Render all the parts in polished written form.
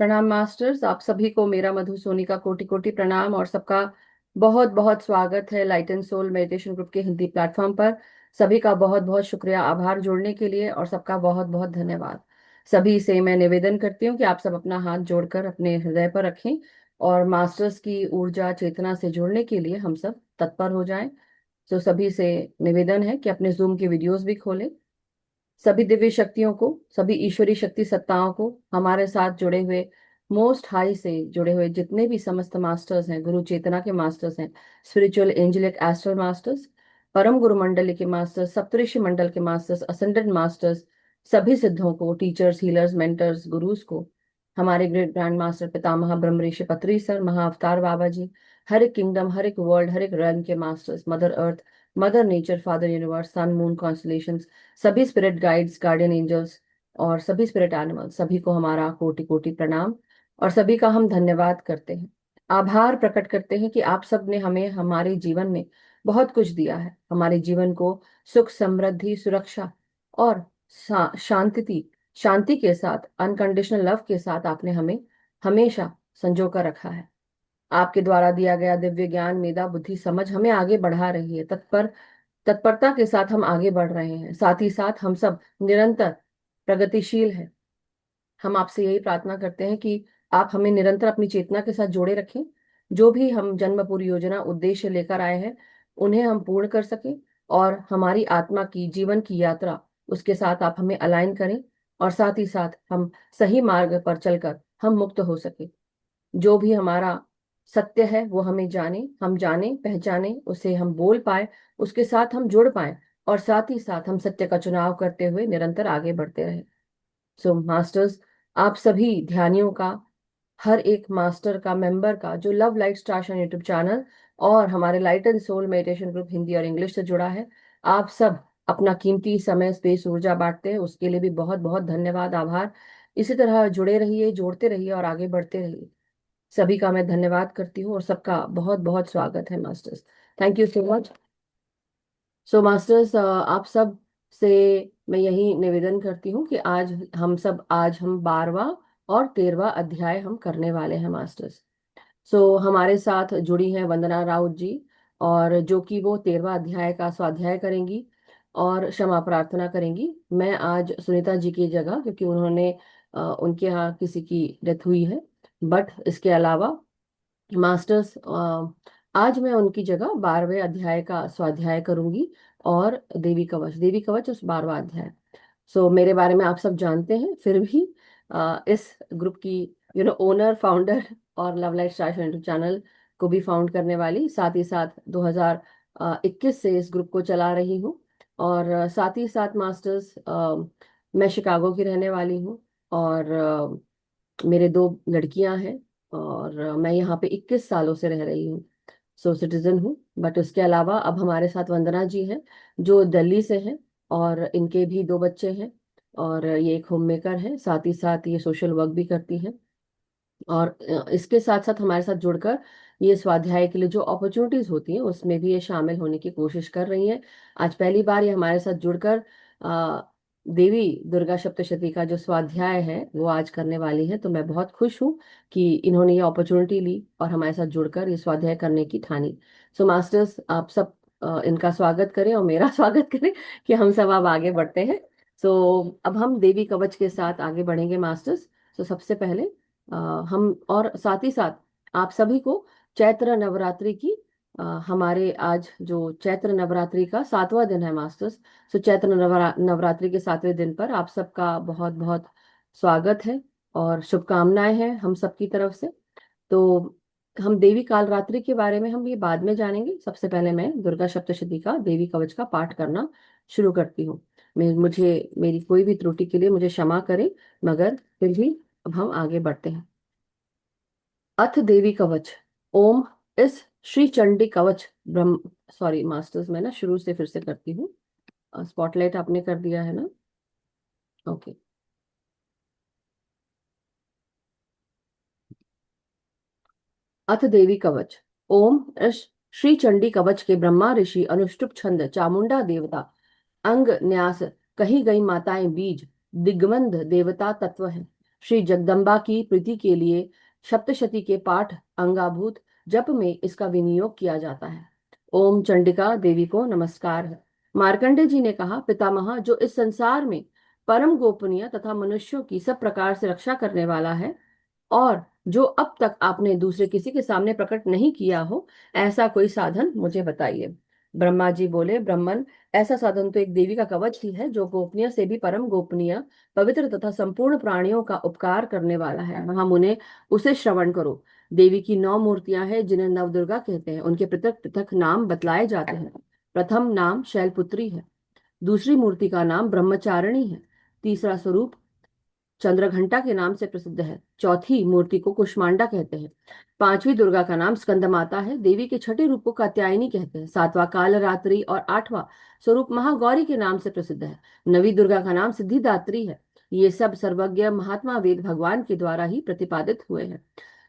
प्रणाम मास्टर्स, आप सभी को मेरा मधु सोनी का कोटि कोटि प्रणाम और सबका बहुत बहुत स्वागत है light and soul meditation group के हिंदी प्लेटफॉर्म पर। सभी का बहुत बहुत शुक्रिया, आभार जुड़ने के लिए और सबका बहुत बहुत धन्यवाद। सभी से मैं निवेदन करती हूँ कि आप सब अपना हाथ जोड़कर अपने हृदय पर रखें और मास्टर्स की ऊर्जा चेतना से जुड़ने के लिए हम सब तत्पर हो जाएं। तो सभी से निवेदन है कि अपने जूम की वीडियोस भी खोलें। सभी दिव्य शक्तियों को, सभी ईश्वरी शक्ति सत्ताओं को, हमारे साथ जुड़े हुए मोस्ट हाई से जुड़े हुए जितने भी समस्त मास्टर्स हैं, गुरु चेतना के मास्टर्स हैं, स्पिरिचुअल एंजेलिक एस्ट्रल मास्टर्स, परम गुरु मंडली के मास्टर्स, सप्तऋषि मंडल के मास्टर्स, असेंडेड मास्टर्स, सभी सिद्धों को, टीचर्स, हीलर्स, मेंटर्स, गुरुज को, हमारे ग्रेट ग्रैंड मास्टर पितामह ब्रह्म ऋषि पत्री सर, महाअवतार बाबा जी, हर एक किंगडम, हर एक वर्ल्ड, हर एक रन के masters, mother earth, mother nature, father universe, sun moon constellation, सभी स्पिरिट गाइड्स, गार्डियन एंजल्स और सभी स्पिरिट एनिमल्स, सभी को हमारा कोटि कोटि प्रणाम और सभी का हम धन्यवाद करते हैं। आभार प्रकट करते हैं कि आप सब ने हमें हमारे जीवन में बहुत कुछ दिया है। हमारे जीवन को सुख, समृद्धि, सुरक्षा और शांति के साथ, अनकंडीशनल लव के साथ आपने हमें हमेशा संजो कर रखा है। आपके द्वारा दिया गया दिव्य ज्ञान, मेधा, बुद्धि, समझ हमें आगे बढ़ा रही है। तत्परता के साथ हम आगे बढ़ रहे हैं। साथ ही साथ हम सब निरंतर प्रगतिशील हैं। हम आपसे यही प्रार्थना करते हैं कि आप हमें निरंतर अपनी चेतना के साथ जोड़े रखें। जो भी हम जन्म पूरी योजना उद्देश्य लेकर आए हैं, उन्हें हम पूर्ण कर सकें और हमारी आत्मा की जीवन की यात्रा उसके साथ आप हमें अलाइन करें और साथ ही साथ हम सही मार्ग पर चलकर हम मुक्त हो सके। जो भी हमारा सत्य है वो हमें जाने, हम जाने पहचाने, उसे हम बोल पाए, उसके साथ हम जुड़ पाए और साथ ही साथ हम सत्य का चुनाव करते हुए निरंतर आगे बढ़ते रहे। सो मास्टर्स, आप सभी ध्यानियों का, हर एक मास्टर का, मेंबर का जो love light star YouTube channel और हमारे light and soul meditation group Hindi और इंग्लिश से जुड़ा है, आप सब अपना कीमती समय, स्पेस, ऊर्जा बांटते हैं, उसके लिए भी बहुत बहुत धन्यवाद, आभार। इसी तरह जुड़े रहिए, जोड़ते रहिए और आगे बढ़ते रहिए। सभी का मैं धन्यवाद करती हूँ और सबका बहुत बहुत स्वागत है masters. Thank you so much. So masters, आप सब से मैं यही निवेदन करती हूँ कि आज हम 12वां और 13वां अध्याय हम करने वाले हैं मास्टर्स। सो हमारे साथ जुड़ी हैं वंदना राउत जी, और जो कि वो 13वां अध्याय का स्वाध्याय करेंगी और क्षमा प्रार्थना करेंगी। मैं आज सुनीता जी की जगह, क्योंकि उनके यहाँ किसी की डेथ हुई है, बट इसके अलावा मास्टर्स, आज मैं उनकी जगह 12वें अध्याय का स्वाध्याय करूंगी और देवी कवच उस 12वां अध्याय। सो मेरे बारे में आप सब जानते हैं, फिर भी इस ग्रुप की ओनर, फाउंडर और love life star YouTube channel को भी फाउंड करने वाली, साथ ही साथ 2021 से इस ग्रुप को चला रही हूँ। और साथ ही साथ मास्टर्स, मैं शिकागो की रहने वाली हूँ और मेरे दो लड़कियां हैं और मैं यहाँ पे 21 सालों से रह रही हूँ। सो सिटीजन हूँ। बट उसके अलावा अब हमारे साथ वंदना जी हैं, जो दिल्ली से हैं और इनके भी दो बच्चे हैं और ये एक होम मेकर है, साथ ही साथ ये सोशल वर्क भी करती हैं। और इसके साथ साथ हमारे साथ जुड़कर ये स्वाध्याय के लिए जो अपॉर्चुनिटीज होती हैं उसमें भी ये शामिल होने की कोशिश कर रही हैं। आज पहली बार ये हमारे साथ जुड़कर अ, देवी दुर्गा सप्तशती का जो स्वाध्याय है वो आज करने वाली है। तो मैं बहुत खुश हूँ कि इन्होंने ये अपॉर्चुनिटी ली और हमारे साथ जुड़कर ये स्वाध्याय करने की ठानी। सो मास्टर्स, आप सब इनका स्वागत करें और मेरा स्वागत करें कि हम सब अब आगे बढ़ते हैं। सो अब हम देवी कवच के साथ आगे बढ़ेंगे मास्टर्स। सो सबसे पहले अ, हम और साथ ही साथ आप सभी को चैत्र नवरात्रि की, हमारे आज जो चैत्र नवरात्रि का 7वां दिन है मास्टर्स। सो चैत्र नवरात्रि के 7वें दिन पर आप सबका बहुत बहुत स्वागत है और शुभकामनाएं हैं हम सबकी तरफ से। तो हम देवी कालरात्रि के बारे में हम ये बाद में जानेंगे। सबसे पहले मैं दुर्गा सप्तशती का देवी कवच का पाठ करना शुरू करती हूँ। मुझे मेरी कोई भी त्रुटि के लिए मुझे क्षमा करें, मगर फिर भी अब हम आगे बढ़ते हैं। अथ देवी कवच। ओम। इस श्री चंडी कवच ब्रह्म, सॉरी मास्टर्स, मैं ना शुरू से फिर से करती हूँ। स्पॉटलाइट आपने कर दिया है ना? ओके। अथ देवी कवच। ओम। इस श्री चंडी कवच के ब्रह्मा ऋषि अनुष्टुप छंद चामुंडा देवता अंग न्यास कही गई माताएं बीज दिग्वंध देवता तत्व है। श्री जगदम्बा की प्रीति के लिए सप्तशती के पाठ अंगाभूत जप में इसका विनियोग किया जाता है। ओम चंडिका देवी को नमस्कार है। मार्कंडे जी ने कहा, पितामह, जो इस संसार में परम गोपनीय तथा मनुष्यों की सब प्रकार से रक्षा करने वाला है और जो अब तक आपने दूसरे किसी के सामने प्रकट नहीं किया हो, ऐसा कोई साधन मुझे बताइए। ब्रह्मा जी बोले, ब्रह्मन, ऐसा साधन तो एक देवी का कवच ही है, जो गोपनीय से भी परम गोपनीय, पवित्र तथा संपूर्ण प्राणियों का उपकार करने वाला है। महामुने, उसे श्रवण करो। देवी की 9 मूर्तियां हैं, जिन्हें नवदुर्गा कहते हैं। उनके पृथक पृथक नाम बतलाए जाते हैं। प्रथम नाम शैलपुत्री है। दूसरी मूर्ति का नाम ब्रह्मचारिणी है। तीसरा स्वरूप चंद्रघंटा के नाम से प्रसिद्ध है। चौथी मूर्ति को कुष्मांडा कहते हैं। पांचवी दुर्गा का नाम स्कंद माता है। देवी के छठे रूप को कात्यायनी कहते हैं। सातवां कालरात्रि और आठवां स्वरूप महागौरी के नाम से प्रसिद्ध है। नवी दुर्गा का नाम सिद्धिदात्री है। ये सब सर्वज्ञ महात्मा वेद भगवान के द्वारा ही प्रतिपादित हुए हैं।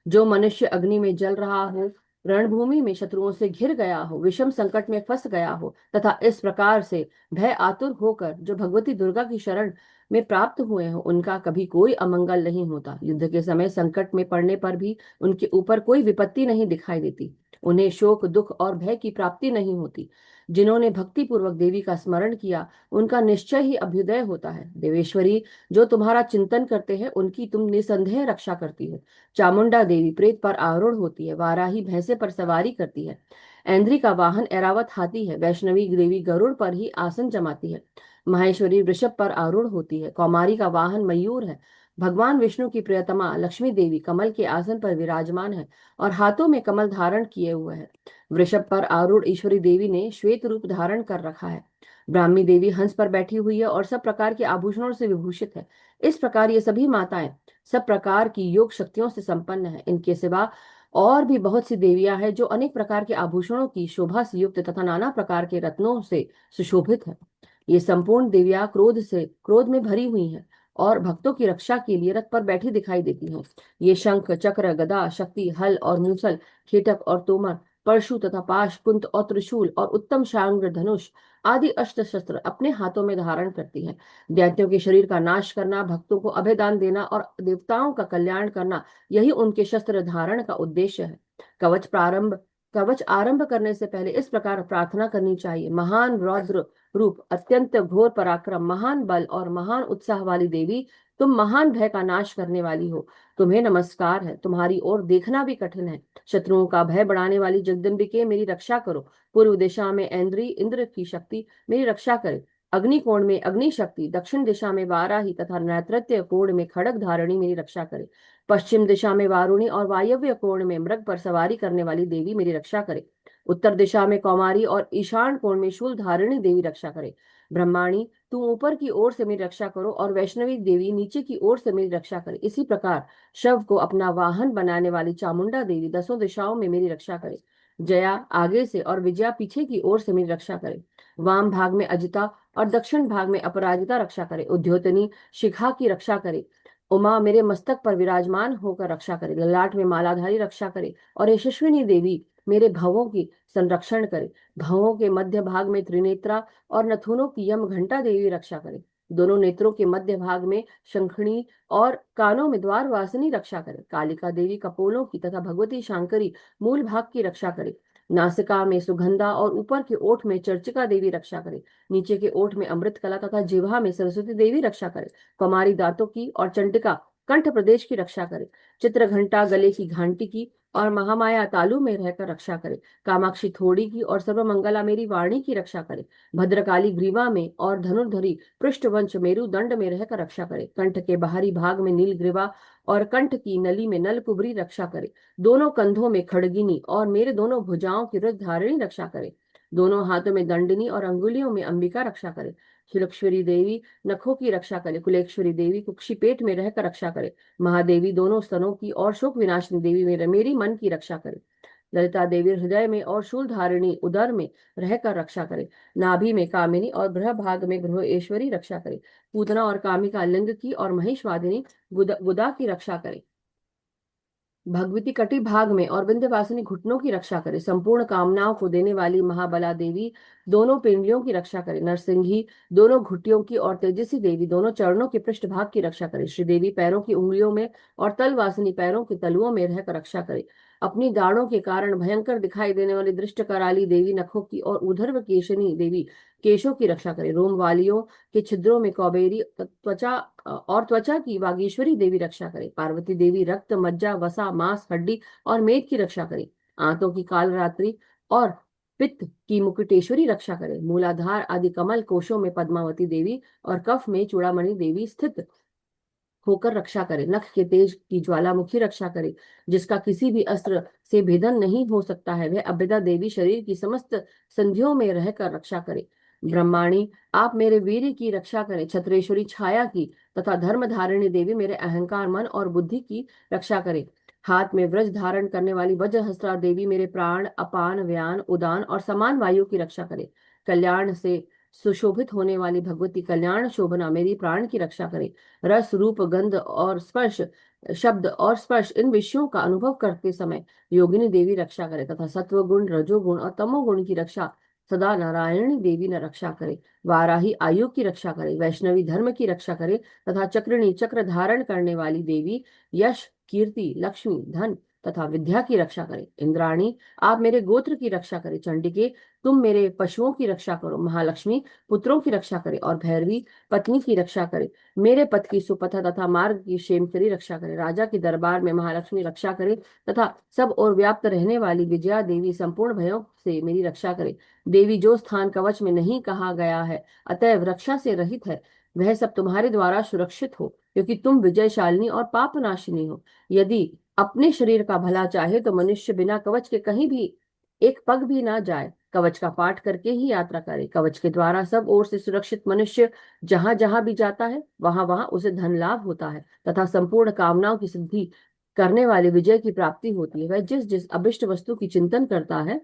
जो मनुष्य अग्नि में जल रहा हो, रणभूमि में शत्रुओं से घिर गया हो, विषम संकट में फंस गया हो तथा इस प्रकार से भय आतुर होकर जो भगवती दुर्गा की शरण में प्राप्त हुए हो, उनका कभी कोई अमंगल नहीं होता। युद्ध के समय संकट में पड़ने पर भी उनके ऊपर कोई विपत्ति नहीं दिखाई देती। उन्हें शोक, दुख और भय की प्राप्ति नहीं होती। जिन्होंने भक्ति पूर्वक देवी का स्मरण किया, उनका निश्चय ही अभ्युदय होता है। देवेश्वरी, जो तुम्हारा चिंतन करते हैं, उनकी तुम निसंदेह रक्षा करती हो। चामुंडा देवी प्रेत पर आरूढ़ होती है। वाराही भैंसे पर सवारी करती है। ऐन्द्री का वाहन ऐरावत हाथी है। वैष्णवी देवी गरुड़ पर ही आसन जमाती है। माहेश्वरी वृषभ पर आरूढ़ होती है। कौमारी का वाहन मयूर है। भगवान विष्णु की प्रियतमा लक्ष्मी देवी कमल के आसन पर विराजमान है और हाथों में कमल धारण किए हुए है। वृषभ पर आरूढ़ ईश्वरी देवी ने श्वेत रूप धारण कर रखा है। ब्राह्मी देवी हंस पर बैठी हुई है और सब प्रकार के आभूषणों से विभूषित है। इस प्रकार ये सभी माताएं सब प्रकार की योग शक्तियों से संपन्न है। इनके सिवा और भी बहुत सी देवियां हैं जो अनेक प्रकार के आभूषणों की शोभा से युक्त तथा नाना प्रकार के रत्नों से सुशोभित है। ये संपूर्ण देवियां क्रोध में भरी हुई हैं और भक्तों की रक्षा के लिए रथ पर बैठी दिखाई देती हैं। ये शंख, चक्र, गदा, शक्ति, हल और मूसल, खेटक और तोमर, परशु तथा पाश, कुंत और त्रिशूल और उत्तम शांग्र धनुष आदि अस्त्र शस्त्र अपने हाथों में धारण करती हैं। दैत्यों के शरीर का नाश करना, भक्तों को अभयदान देना और देवताओं का कल्याण करना, यही उनके शस्त्र धारण का उद्देश्य है। कवच आरंभ करने से पहले इस प्रकार प्रार्थना करनी चाहिए। महान रौद्र रूप, अत्यंत घोर पराक्रम, महान बल और महान उत्साह वाली देवी, तुम महान भय का नाश करने वाली हो। तुम्हें नमस्कार है। तुम्हारी ओर देखना भी कठिन है। शत्रुओं का भय बढ़ाने वाली जगदम्बिके, मेरी रक्षा करो। पूर्व दिशा में ऐन्द्री, इंद्र की शक्ति, मेरी रक्षा करे। अग्नि कोण में अग्नि शक्ति, दक्षिण दिशा में वाराही तथा नैऋत्य कोण में खड़ग धारणी मेरी रक्षा करे। पश्चिम दिशा में वारुणी और वायव्य कोण में मृग पर सवारी करने वाली देवी मेरी रक्षा करे। उत्तर दिशा में कौमारी और ईशान कोण में शूल धारिणी देवी रक्षा करे। ब्रह्माणी, तुम ऊपर की ओर से मेरी रक्षा करो और वैष्णवी देवी नीचे की ओर से मेरी रक्षा करे। इसी प्रकार शव को अपना वाहन बनाने वाली चामुंडा देवी दसों दिशाओं में मेरी रक्षा करे। जया आगे से और विजया पीछे की ओर से मेरी रक्षा करे। वाम भाग में अजिता और दक्षिण भाग में अपराजिता रक्षा करे। उद्योतनी शिखा की रक्षा करे। उमा मेरे मस्तक पर विराजमान होकर रक्षा करे। ललाट में मालाधारी रक्षा करे और यशस्विनी देवी मेरे भवों की संरक्षण करे। भवों के मध्य भाग में त्रिनेत्रा और नथुनों की यम घंटा देवी रक्षा करे। दोनों नेत्रों के मध्य भाग में शंखनी और कानों में द्वार वासिनी रक्षा करे। कालिका देवी कपोलों की तथा भगवती शांकरी मूल भाग की रक्षा करे। नासिका में सुगंधा और ऊपर के ओठ में चर्चिका देवी रक्षा करे। नीचे के ओठ में अमृत कला तथा जिह्वा में सरस्वती देवी रक्षा करे। कुमारी दांतों की और चंडिका कंठ प्रदेश की रक्षा करे। चित्रघंटा गले की घंटी की और महामाया तालु में रहकर रक्षा करे। कामाक्षी थोड़ी की और सर्वमंगला मेरी वाणी की रक्षा करे। भद्रकाली ग्रीवा में और धनुर्धरी पृष्ठवंश मेरुदंड में रहकर रक्षा करे। कंठ के बाहरी भाग में नील ग्रीवा और कंठ की नली में नल कुबरी रक्षा करे। दोनों कंधों में खड़गिनी और मेरे दोनों भुजाओं की वृद्धधारिणी रक्षा करे। दोनों हाथों में दंडनी और अंगुलियों में अंबिका रक्षा करे। शिलक्षरी देवी नखों की रक्षा करे। कुलेश्वरी देवी कुक्षी पेट में रहकर रक्षा करे। महादेवी दोनों स्तनों की और शोक विनाशिनी देवी मेरी मन की रक्षा करे। ललिता देवी हृदय में और शूल धारिणी उदर में रहकर रक्षा करे। नाभि में कामिनी और गृह भाग में गृहेश्वरी रक्षा करे। पूतना और कामिका लिंग की और महिषवादिनी गुदा की रक्षा करे। भगवती कटी भाग में और विंध्यवासिनी घुटनों की रक्षा करे। संपूर्ण कामनाओं को देने वाली महाबला देवी दोनों पिंडलियों की रक्षा करे। नरसिंही दोनों घुटियों की और तेजस्वी देवी दोनों चरणों के पृष्ठभाग की रक्षा करे। श्रीदेवी पैरों की उंगलियों में और तलवासिनी पैरों के तलुओं में रहकर रक्षा करे। अपनी दाढ़ों के कारण भयंकर दिखाई देने वाली दृष्ट कराली देवी नखों की और ऊर्ध्व केशनी देवी केशों की रक्षा करे। रोम वालियों के छिद्रों में कौबेरी त्वचा की वागीश्वरी देवी रक्षा करे। पार्वती देवी रक्त मज्जा वसा मांस हड्डी और मेद की रक्षा करे। आंतों की कालरात्रि और पित्त की मुकुटेश्वरी रक्षा करे। मूलाधार आदि कमल कोशों में पद्मावती देवी और कफ में चूड़ामणि देवी स्थित होकर रक्षा करे। नख के तेज की ज्वालामुखी रक्षा करे, जिसका किसी भी अस्त्र से भेदन नहीं हो सकता है। वह अभ्यदा देवी शरीर की समस्त संधियों में रहकर रक्षा करे। ब्रह्माणी आप मेरे वीर की रक्षा करें। छत्रेश्वरी छाया की तथा धर्म धारिणी देवी मेरे अहंकार मन और बुद्धि की रक्षा करे। हाथ में व्रज धारण करने वाली वज्रहस्त्रा देवी मेरे प्राण अपान व्यान उदान और समान वायु की रक्षा करे। कल्याण से सुशोभित होने वाली भगवती कल्याण शोभना मेरी प्राण की रक्षा करे। रस रूप गंध और स्पर्श शब्द और स्पर्श इन विषयों का अनुभव करते समय योगिनी देवी रक्षा करे तथा सत्व गुण रजोगुण और तमोगुण की रक्षा सदा नारायणी देवी न रक्षा करे। वाराही आयु की रक्षा करे। वैष्णवी धर्म की रक्षा करे तथा चक्रिणी चक्र धारण करने वाली देवी यश कीर्ति लक्ष्मी धन तथा विद्या की रक्षा करे। इंद्राणी आप मेरे गोत्र की रक्षा करे। चंडिके तुम मेरे पशुओं की रक्षा करो। महालक्ष्मी पुत्रों की रक्षा करे और भैरवी पत्नी की रक्षा करे। मेरे पथ की सुपथा तथा मार्ग की क्षेमकरी रक्षा करे। राजा के दरबार में महालक्ष्मी रक्षा करे तथा सब और व्याप्त रहने वाली विजया देवी संपूर्ण भयों से मेरी रक्षा करे। देवी जो स्थान कवच में नहीं कहा गया है अतएव रक्षा से रहित है, वह सब तुम्हारे द्वारा सुरक्षित हो, क्योंकि तुम विजयशालिनी और पापनाशिनी हो। यदि अपने शरीर का भला चाहे तो मनुष्य बिना कवच के कहीं भी एक पग भी ना जाए। कवच का पाठ करके ही यात्रा करे। कवच के द्वारा सब ओर से सुरक्षित मनुष्य जहां जहां भी जाता है वहां वहां उसे धन लाभ होता है तथा संपूर्ण कामनाओं की सिद्धि करने वाली विजय की प्राप्ति होती है। वह जिस जिस अभिष्ट वस्तु की चिंतन करता है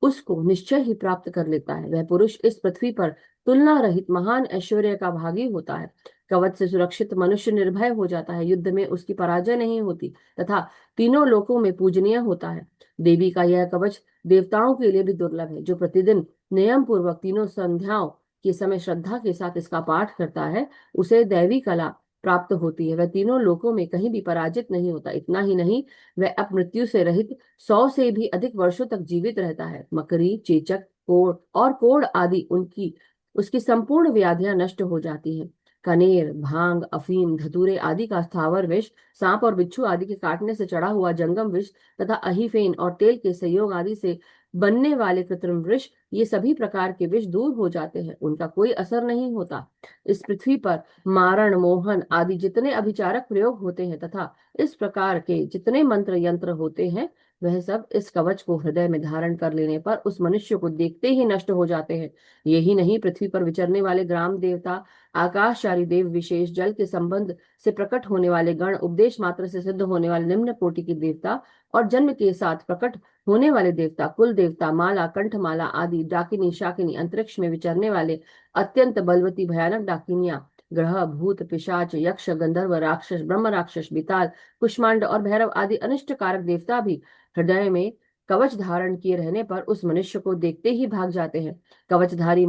उसको निश्चय ही प्राप्त कर लेता है। वह पुरुष इस पृथ्वी पर तुलना रहित महान ऐश्वर्य का भागी होता है। कवच से सुरक्षित मनुष्य निर्भय हो जाता है। युद्ध में उसकी पराजय नहीं होती तथा तीनों लोकों में पूजनीय होता है। देवी का यह कवच देवताओं के लिए भी दुर्लभ है। जो प्रतिदिन नियम पूर्वक तीनों संध्याओं के समय श्रद्धा के साथ इसका पाठ करता है उसे दैवी कला प्राप्त होती है। वह तीनों लोकों में कहीं भी पराजित नहीं होता। इतना ही नहीं, वह अपमृत्यु से रहित 100 से भी अधिक वर्षों तक जीवित रहता है। मकरी चेचक कोढ़ और कोढ़ आदि उनकी उसकी संपूर्ण व्याधियां नष्ट हो जाती हैं। कनेर भांग अफीम धतूरे आदि का स्थावर विष, सांप और बिच्छू आदि के काटने से चढ़ा हुआ जंगम विष तथा अहिफेन और तेल के संयोग आदि से बनने वाले कृत्रिम विष, ये सभी प्रकार के विष दूर हो जाते हैं, उनका कोई असर नहीं होता। इस पृथ्वी पर मारण मोहन आदि जितने अभिचारक प्रयोग होते हैं तथा इस प्रकार के जितने मंत्र यंत्र होते हैं वह सब इस कवच को हृदय में धारण कर लेने पर उस मनुष्य को देखते ही नष्ट हो जाते हैं। यही नहीं, पृथ्वी पर विचरने वाले ग्राम देवता आकाशचारी देव विशेष जल के संबंध से प्रकट होने वाले गण, उपदेश मात्र से सिद्ध होने वाले निम्न कोटि के देवता और जन्म के साथ प्रकट होने वाले देवता, कुल देवता, माला कंठमाला आदि, डाकिनी शाकिनी, अंतरिक्ष में विचरने वाले अत्यंत बलवती भयानक डाकिनियां, ग्रह भूत पिशाच यक्ष गंधर्व राक्षस ब्रह्म राक्षस बिताल कुष्मांड और भैरव आदि अनिष्ट कारक देवता भी हृदय में कवच धारण किए रहने पर उस मनुष्य को देखते ही भाग जाते हैं। कवचधारी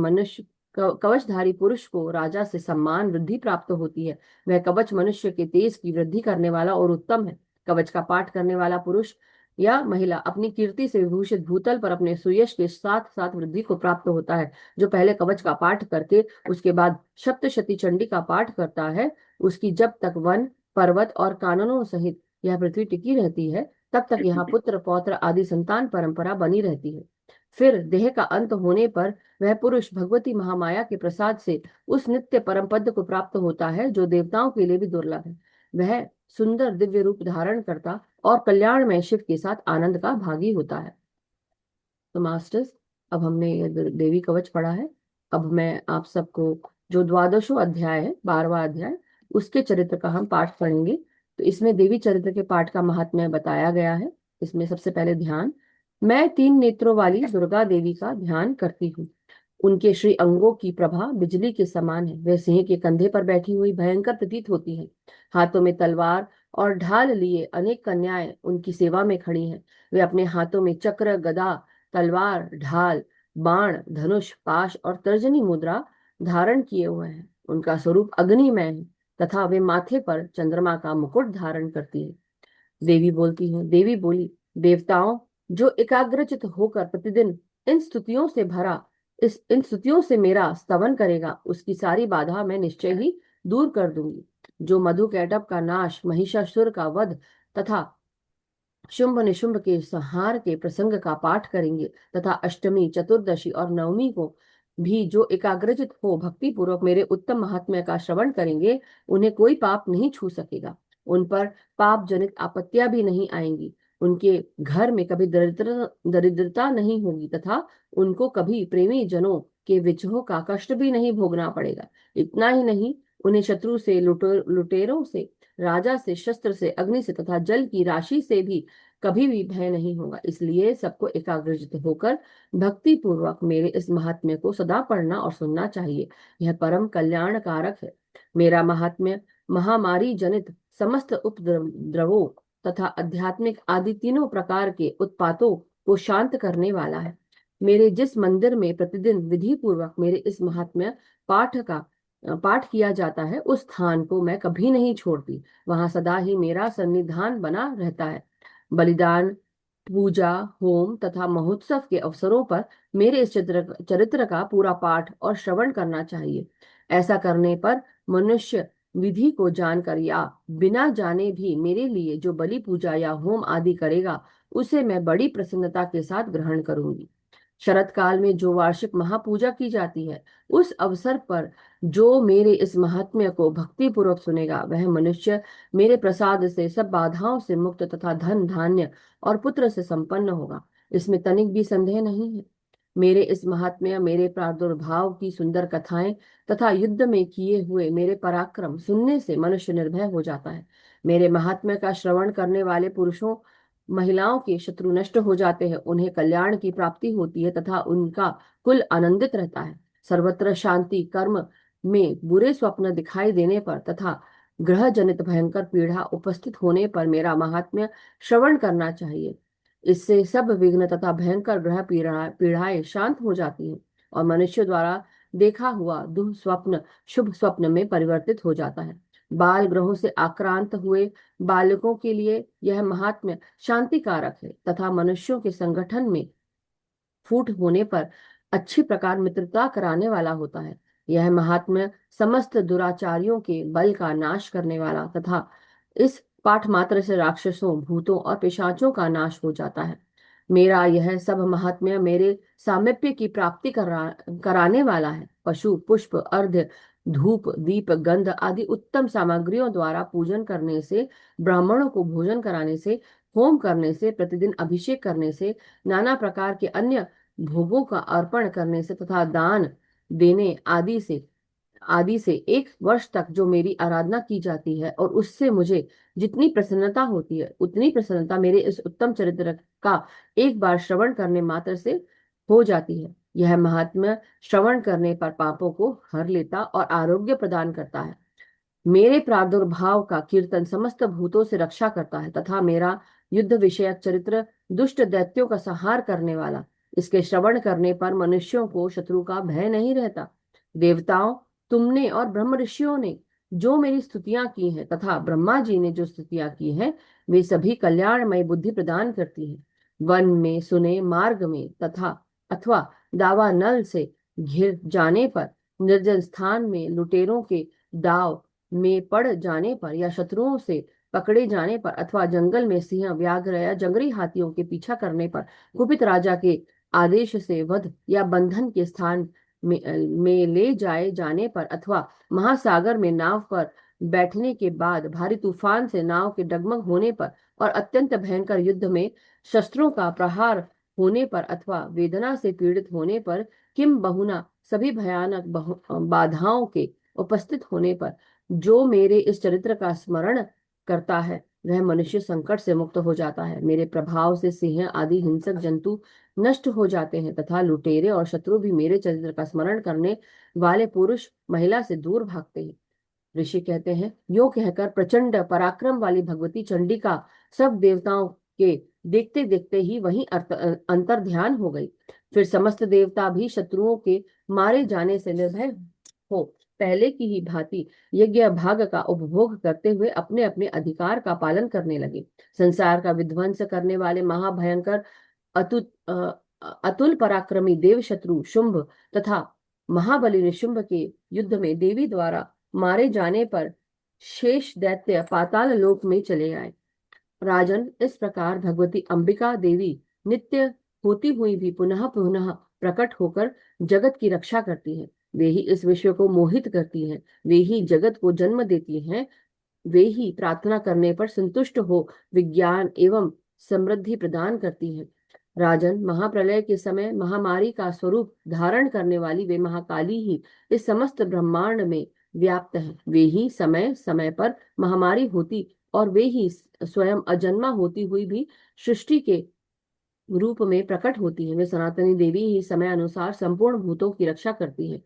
पुरुष को राजा से सम्मान वृद्धि प्राप्त होती है। वह कवच मनुष्य के तेज की वृद्धि करने वाला और उत्तम है। कवच का पाठ करने वाला पुरुष या महिला अपनी कीर्ति से विभूषित भूतल पर अपने सुयश के साथ साथ वृद्धि को प्राप्त होता है। जो पहले कवच का पाठ करके उसके बाद सप्तशती चंडी का पाठ करता है, उसकी जब तक वन पर्वत और काननों सहित यह पृथ्वी टिकी रहती है तब तक यहाँ पुत्र पौत्र आदि संतान परंपरा बनी रहती है। फिर देह का अंत होने पर वह पुरुष भगवती महामाया के प्रसाद से उस नित्य परम पद को प्राप्त होता है जो देवताओं के लिए भी दुर्लभ है। वह सुंदर दिव्य रूप धारण करता और कल्याणमय शिव के साथ आनंद का भागी होता है। तो मास्टर्स, अब हमने ये देवी कवच पढ़ा है। अब मैं आप सबको जो द्वादशो अध्याय है, 12वां अध्याय, उसके चरित्र का हम पाठ पढ़ेंगे। तो इसमें देवी चरित्र के पाठ का महात्म्य बताया गया है। इसमें सबसे पहले ध्यान, मैं 3 नेत्रों वाली दुर्गा देवी का ध्यान करती हूँ। उनके श्री अंगों की प्रभा बिजली के समान है। वह सिंह के कंधे पर बैठी हुई भयंकर प्रतीत होती है। हाथों में तलवार और ढाल लिए अनेक कन्याएं उनकी सेवा में खड़ी हैं। वे अपने हाथों में चक्र गदा तलवार ढाल बाण, धनुष, पाश और तर्जनी मुद्रा धारण किए हुए हैं। उनका स्वरूप अग्निमय है तथा वे माथे पर चंद्रमा का मुकुट धारण करती है। देवी बोली, देवताओं, जो एकाग्रचित होकर प्रतिदिन इन स्तुतियों से भरा इस इन स्तुतियों से मेरा स्तवन करेगा, उसकी सारी बाधा मैं निश्चय ही दूर कर दूंगी। जो मधु कैटभ का नाश, महिषासुर का वध तथा शुंभ निशुंभ के संहार के प्रसंग का पाठ करेंगे तथा अष्टमी, चतुर्दशी और नवमी को भी जो एकाग्रचित हो भक्ति पूर्वक मेरे उत्तम महात्म्य का श्रवण करेंगे, उन्हें कोई पाप नहीं छू सकेगा। उन पर पाप जनित आपत्तियां भी नहीं आएंगी। उनके घर में कभी दरिद्रता नहीं होगी तथा उनको कभी प्रेमी जनों के विछोह का कष्ट भी नहीं भोगना पड़ेगा। इतना ही नहीं, उन्हें शत्रु से, लुटेरों से, राजा से, शस्त्र से, अग्नि से तथा जल की राशि से भी कभी भी भय नहीं होगा। इसलिए सबको एकाग्रचित होकर भक्ति पूर्वक मेरे इस महात्म्य को सदा पढ़ना और सुनना चाहिए। यह परम कल्याणकारक है। मेरा महात्म्य महामारी जनित समस्त उपद्रवों तथा आध्यात्मिक आदि तीनों प्रकार के उत्पातों को शांत करने वाला है। मेरे जिस मंदिर में प्रतिदिन विधि पूर्वक मेरे इस महात्म्य पाठ किया जाता है, उस स्थान को मैं कभी नहीं छोड़ती। वहां सदा ही मेरा सन्निधान बना रहता है। बलिदान, पूजा, होम तथा महोत्सव के अवसरों पर मेरे इस चरित्र का पूरा पाठ और श्रवण करना चाहिए। ऐसा करने पर मनुष्य विधि को जानकर या बिना जाने भी मेरे लिए जो बलि पूजा या होम आदि करेगा, उसे मैं बड़ी प्रसन्नता के साथ ग्रहण करूंगी। शरत काल में जो वार्षिक महापूजा की जाती है, उस अवसर पर जो मेरे इस महात्म्य को भक्ति पूर्वक सुनेगा, वह मनुष्य मेरे प्रसाद से सब बाधाओं से मुक्त तथा धन धान्य और पुत्र से संपन्न होगा। इसमें तनिक भी संदेह नहीं है। मेरे इस महात्म्य, मेरे प्रादुर्भाव की सुंदर कथाएं तथा युद्ध में किए हुए मेरे पराक्रम सुनने से मनुष्य निर्भय हो जाता है। मेरे महात्म्य का श्रवण करने वाले पुरुषों, महिलाओं के शत्रु नष्ट हो जाते हैं, उन्हें कल्याण की प्राप्ति होती है तथा उनका कुल आनंदित रहता है। सर्वत्र शांति, कर्म में बुरे स्वप्न दिखाई देने पर तथा ग्रह जनित भयंकर पीड़ा उपस्थित होने पर मेरा महात्म्य श्रवण करना चाहिए। इससे सब विघ्न तथा भयंकर ग्रह पीड़ाएं शांत हो जाती हैं और मनुष्य द्वारा देखा हुआ दुःस्वप्न शुभ स्वप्न में परिवर्तित हो जाता है। बाल ग्रहों से आक्रांत हुए बालकों के लिए यह महात्म्य शांति कारक है तथा मनुष्यों के संगठन में फूट होने पर अच्छी प्रकार मित्रता कराने वाला होता है। यह महात्म्य समस्त दुराचारियों के बल का नाश करने वाला तथा इस पाठ मात्र से राक्षसों, भूतों और पिशाचों का नाश हो जाता है। मेरा यह सब महात्म्य मेरे सामीप्य की प्राप्ति कराने वाला है। पशु, पुष्प, अर्घ्य, धूप, दीप, गंध आदि उत्तम सामग्रियों द्वारा पूजन करने से, ब्राह्मणों को भोजन कराने से, होम करने से, प्रतिदिन अभिषेक करने से, नाना प्रकार के अन्य भोगों का अर्पण करने से तथा दान देने आदि से 1 वर्ष तक जो मेरी आराधना की जाती है और उससे मुझे जितनी प्रसन्नता होती है, उतनी प्रसन्नता मेरे इस उत्तम चरित्र का एक बार श्रवण करने मात्र से हो जाती है। यह महात्म्य श्रवण करने पर पापों को हर लेता और आरोग्य प्रदान करता है। मेरे प्रादुर्भाव का कीर्तन समस्त भूतों से रक्षा करता है तथा मेरा युद्ध विषयक चरित्र दुष्ट दैत्यों का संहार करने वाला। इसके श्रवण करने पर मनुष्यों को शत्रु का भय नहीं रहता। देवताओं, तुमने और ब्रह्म ऋषियों ने जो मेरी स्तुतियां की हैं तथा ब्रह्मा जी ने जो स्तुतियां की हैं, वे सभी कल्याणमय बुद्धि प्रदान करती हैं। वन में, सुने मार्ग में तथा अथवा दावा नल से घिर जाने पर, निर्जन स्थान में लुटेरों के दाव में पड़ जाने पर या शत्रुओं से पकड़े जाने पर अथवा जंगल में सिंह, व्याघ्र या जंगली हाथियों के पीछा करने पर, कुपित राजा के आदेश से वध या बंधन के स्थान में ले जाए जाने पर अथवा महासागर में नाव पर बैठने के बाद भारी तूफान से नाव के डगमग होने पर और अत्यंत भयंकर युद्ध में शस्त्रों का प्रहार होने पर अथवा वेदना से पीड़ित होने पर, किम बहुना सभी भयानक बाधाओं के उपस्थित होने पर जो मेरे इस चरित्र का स्मरण करता है, वह मनुष्य संकट से मुक्त हो जाता है। मेरे प्रभाव से सिंह आदि हिंसक जंतु नष्ट हो जाते हैं तथा लुटेरे और शत्रु भी मेरे चरित्र का स्मरण करने वाले पुरुष महिला से दूर भागते हैं। ऋषि कहते हैं, यो कहकर प्रचंड पराक्रम वाली भगवती चंडिका सब देवताओं के देखते देखते ही वहीं अंतर ध्यान हो गई। फिर समस्त देवता भी शत्रुओं के मारे जाने से निर्भय हो पहले की ही भांति यज्ञ भाग का उपभोग करते हुए अपने अपने अधिकार का पालन करने लगे। संसार का विध्वंस करने वाले महाभयंकर अतुल पराक्रमी देव शत्रु शुंभ तथा महाबली निशुंभ के युद्ध में देवी द्वारा मारे जाने पर शेष दैत्य पाताल लोक में चले आए। राजन, इस प्रकार भगवती अंबिका देवी नित्य होती हुई भी पुनः पुनः प्रकट होकर जगत की रक्षा करती हैं। वे ही इस विश्व को मोहित करती हैं, वे ही जगत को जन्म देती हैं, वे ही प्रार्थना करने पर संतुष्ट हो विज्ञान एवं समृद्धि प्रदान करती हैं। राजन, महाप्रलय के समय महामारी का स्वरूप धारण करने वाली वे महाकाली ही इस समस्त ब्रह्मांड में व्याप्त है। वे ही समय समय पर महामारी होती और वे ही स्वयं अजन्मा होती हुई भी सृष्टि के रूप में प्रकट होती है। वे सनातनी देवी ही समय अनुसार संपूर्ण भूतों की रक्षा करती है।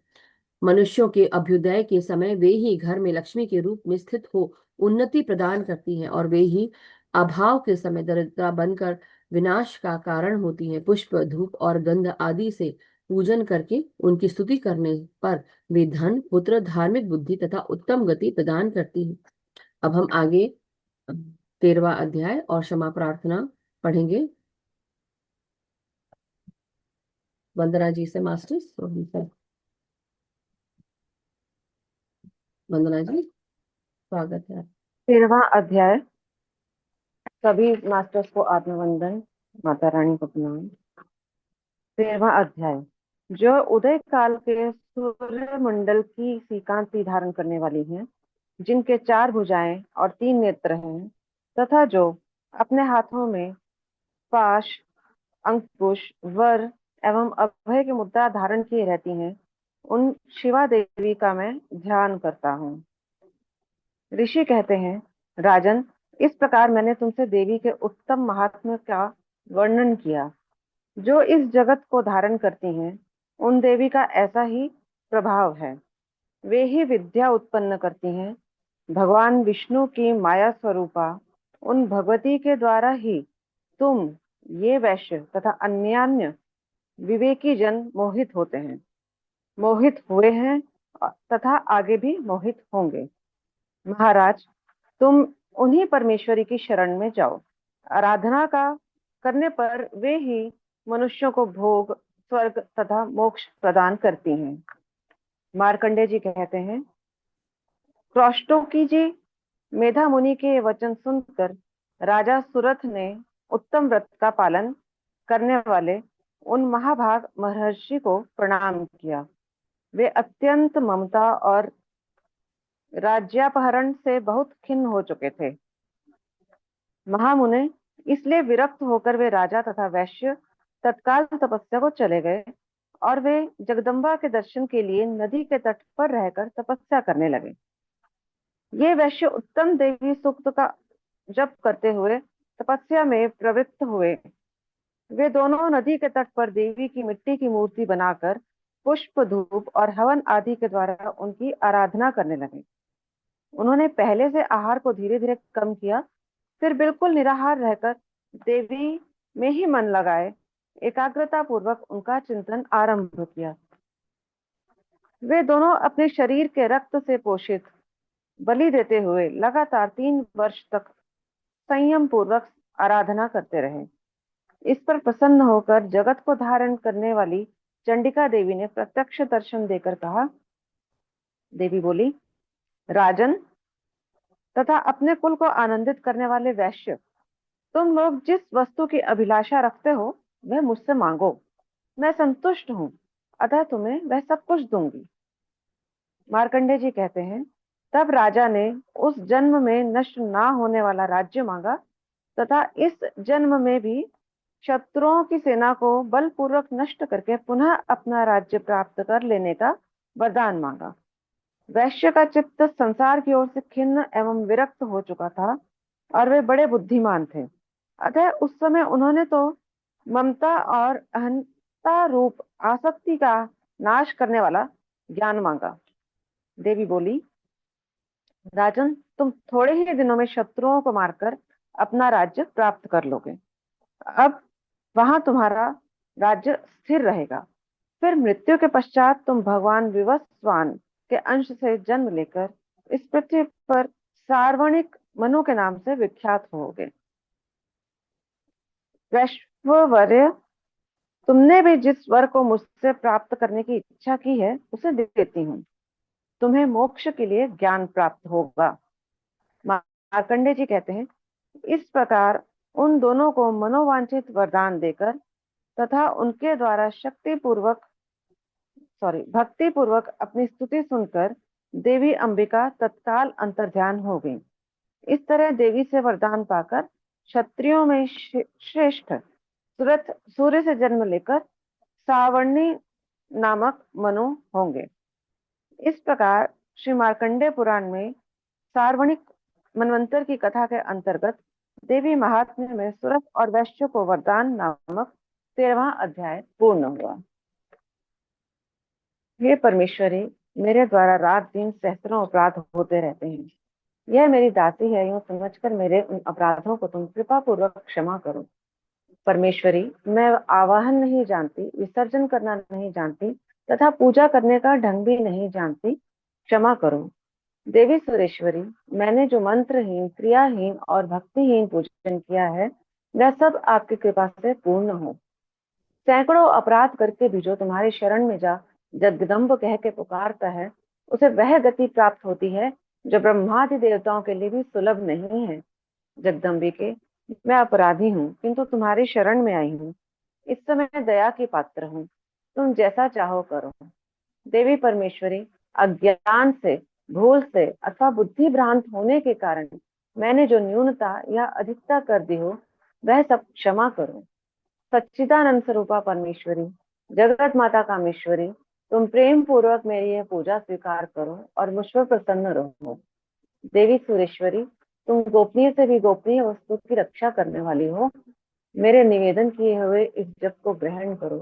मनुष्यों के अभ्युदय के समय वे ही घर में लक्ष्मी के रूप में स्थित हो उन्नति प्रदान करती हैं और वे ही अभाव के समय दरिद्रता बनकर विनाश का कारण होती हैं। पुष्प, धूप और गंध आदि से पूजन करके उनकी स्तुति करने पर वे धन, पुत्र, धार्मिक बुद्धि तथा उत्तम गति प्रदान करती हैं। अब हम आगे 13वां अध्याय और क्षमा प्रार्थना पढ़ेंगे। वंदना जी से मास्टर्स। वंदना जी, स्वागत है। 13वां अध्याय। सभी मास्टर्स को आत्मवंदन, माता रानी को प्रणाम। 13वां अध्याय। जो उदय काल के सूर्य मंडल की सी कांति धारण करने वाली हैं, जिनके 4 भुजाएं और 3 नेत्र हैं, तथा जो अपने हाथों में पाश, अंकुश, वर एवं अभय के मुद्रा धारण किए रहती हैं, उन शिवा देवी का मैं ध्यान करता हूँ। ऋषि कहते हैं, राजन, इस प्रकार मैंने तुमसे देवी के उत्तम महात्म्य का वर्णन किया। जो इस जगत को धारण करती हैं, उन देवी का ऐसा ही प्रभाव है। वे ही विद्या उत्पन्न करती हैं। भगवान विष्णु की माया स्वरूपा उन भगवती के द्वारा ही तुम, ये वैश्य तथा अन्यान्य विवेकी जन मोहित होते हैं, मोहित हुए हैं तथा आगे भी मोहित होंगे। महाराज, तुम उन्हीं परमेश्वरी की शरण में जाओ। आराधना का करने पर वे ही मनुष्यों को भोग, स्वर्ग तथा मोक्ष प्रदान करती हैं। मार्कंडे जी कहते हैं, क्रोष्टोकी जी, मेधा मुनि के वचन सुनकर राजा सुरथ ने उत्तम व्रत का पालन करने वाले उन महाभाग महर्षि को प्रणाम किया। वे अत्यंत ममता और राज्यापहरण से बहुत खिन्न हो चुके थे। महामुने, इसलिए विरक्त होकर वे राजा तथा वैश्य तत्काल तपस्या को चले गए और वे जगदम्बा के दर्शन के लिए नदी के तट पर रहकर तपस्या करने लगे। ये वैश्य उत्तम देवी सूक्त का जप करते हुए तपस्या में प्रवृत्त हुए। वे दोनों नदी के तट पर देवी की मिट्टी की मूर्ति बनाकर पुष्प, धूप और हवन आदि के द्वारा उनकी आराधना करने लगे। उन्होंने पहले से आहार को धीरे धीरे कम किया, फिर बिल्कुल निराहार रहकर देवी में ही मन लगाए एकाग्रता पूर्वक उनका चिंतन आरंभ किया। वे दोनों अपने शरीर के रक्त से पोषित बलि देते हुए लगातार 3 वर्ष तक संयम पूर्वक आराधना करते रहे। इस पर प्रसन्न होकर जगत को धारण करने वाली चंडिका देवी ने प्रत्यक्ष दर्शन देकर कहा। देवी बोली, राजन तथा अपने कुल को आनंदित करने वाले वैश्य, तुम लोग जिस वस्तु की अभिलाषा रखते हो वह मुझसे मांगो, मैं संतुष्ट हूँ, अतः तुम्हें वह सब कुछ दूंगी। मार्कंडे जी कहते हैं, तब राजा ने उस जन्म में नष्ट ना होने वाला राज्य मांगा तथा इस जन्म में भी शत्रुओं की सेना को बलपूर्वक नष्ट करके पुनः अपना राज्य प्राप्त कर लेने का वरदान मांगा। वैश्य का चित्त संसार की ओर से खिन्न एवं विरक्त हो चुका था और वे बड़े बुद्धिमान थे। अतः उस समय उन्होंने तो ममता और अहंता रूप आसक्ति का नाश करने वाला ज्ञान मांगा। देवी बोली, राजन, तुम थोड़े ही दिनों में शत्रुओं को मारकर अपना राज्य प्राप्त कर लोगे। अब वहां तुम्हारा राज्य स्थिर रहेगा। फिर मृत्यु के पश्चात तुम भगवान विवस्वान के अंश से जन्म लेकर इस पृथ्वी पर सार्वणिक मनु के नाम से विख्यात होगे। वैश्ववर्य, तुमने भी जिस वर को मुझसे प्राप्त करने की इच्छा की है उसे देती हूँ। तुम्हें मोक्ष के लिए ज्ञान प्राप्त होगा। मार्कंडे जी कहते हैं, इस प्रकार उन दोनों को मनोवांछित वरदान देकर तथा उनके द्वारा शक्ति पूर्वक भक्ति पूर्वक अपनी स्तुति सुनकर देवी अंबिका तत्काल अंतर्ध्यान हो गई। इस तरह देवी से वरदान पाकर क्षत्रियों में श्रेष्ठ सूर्य से जन्म लेकर सावर्णी नामक मनु होंगे। इस प्रकार श्री मार्कंडे पुराण में सार्वणिक मनवंतर की कथा के अंतर्गत देवी महात्म्य में सुरथ और वैश्य को वरदान नामक 13वां अध्याय पूर्ण हुआ। हे परमेश्वरी, मेरे द्वारा रात दिन सहस्त्रों अपराध होते रहते हैं। यह मेरी दासी है, यूं समझकर मेरे उन अपराधों को तुम कृपा पूर्वक क्षमा करो। परमेश्वरी, मैं आवाहन नहीं जानती, विसर्जन करना नहीं जानती तथा पूजा करने का ढंग भी नहीं जानती, क्षमा करो। देवी सुरेश्वरी, मैंने जो मंत्रहीन, क्रियाहीन और भक्तिहीन पूजन किया है वह सब आपकी कृपा से पूर्ण हो। सैकड़ों अपराध करके भी जो तुम्हारी शरण में जा जगदम्ब कह के पुकारता है उसे वह गति प्राप्त होती है जो ब्रह्मादि देवताओं के लिए भी सुलभ नहीं है। जगदम्बिके, मैं अपराधी हूँ किंतु तुम्हारी शरण में आई हूँ। इस समय दया की पात्र हूँ, तुम जैसा चाहो करो। देवी परमेश्वरी, अज्ञान से, भूल से अथवा बुद्धि भ्रांत होने के कारण मैंने जो न्यूनता या अधिकता कर दी हो वह सब क्षमा करो। सच्चिदानंद स्वरूपा परमेश्वरी, जगत माता कामेश्वरी, तुम प्रेम पूर्वक मेरी यह पूजा स्वीकार करो और मुझ पर प्रसन्न रहो। देवी सुरेश्वरी, तुम गोपनीय से भी गोपनीय वस्तु की रक्षा करने वाली हो। मेरे निवेदन किए हुए इस जप को ग्रहण करो।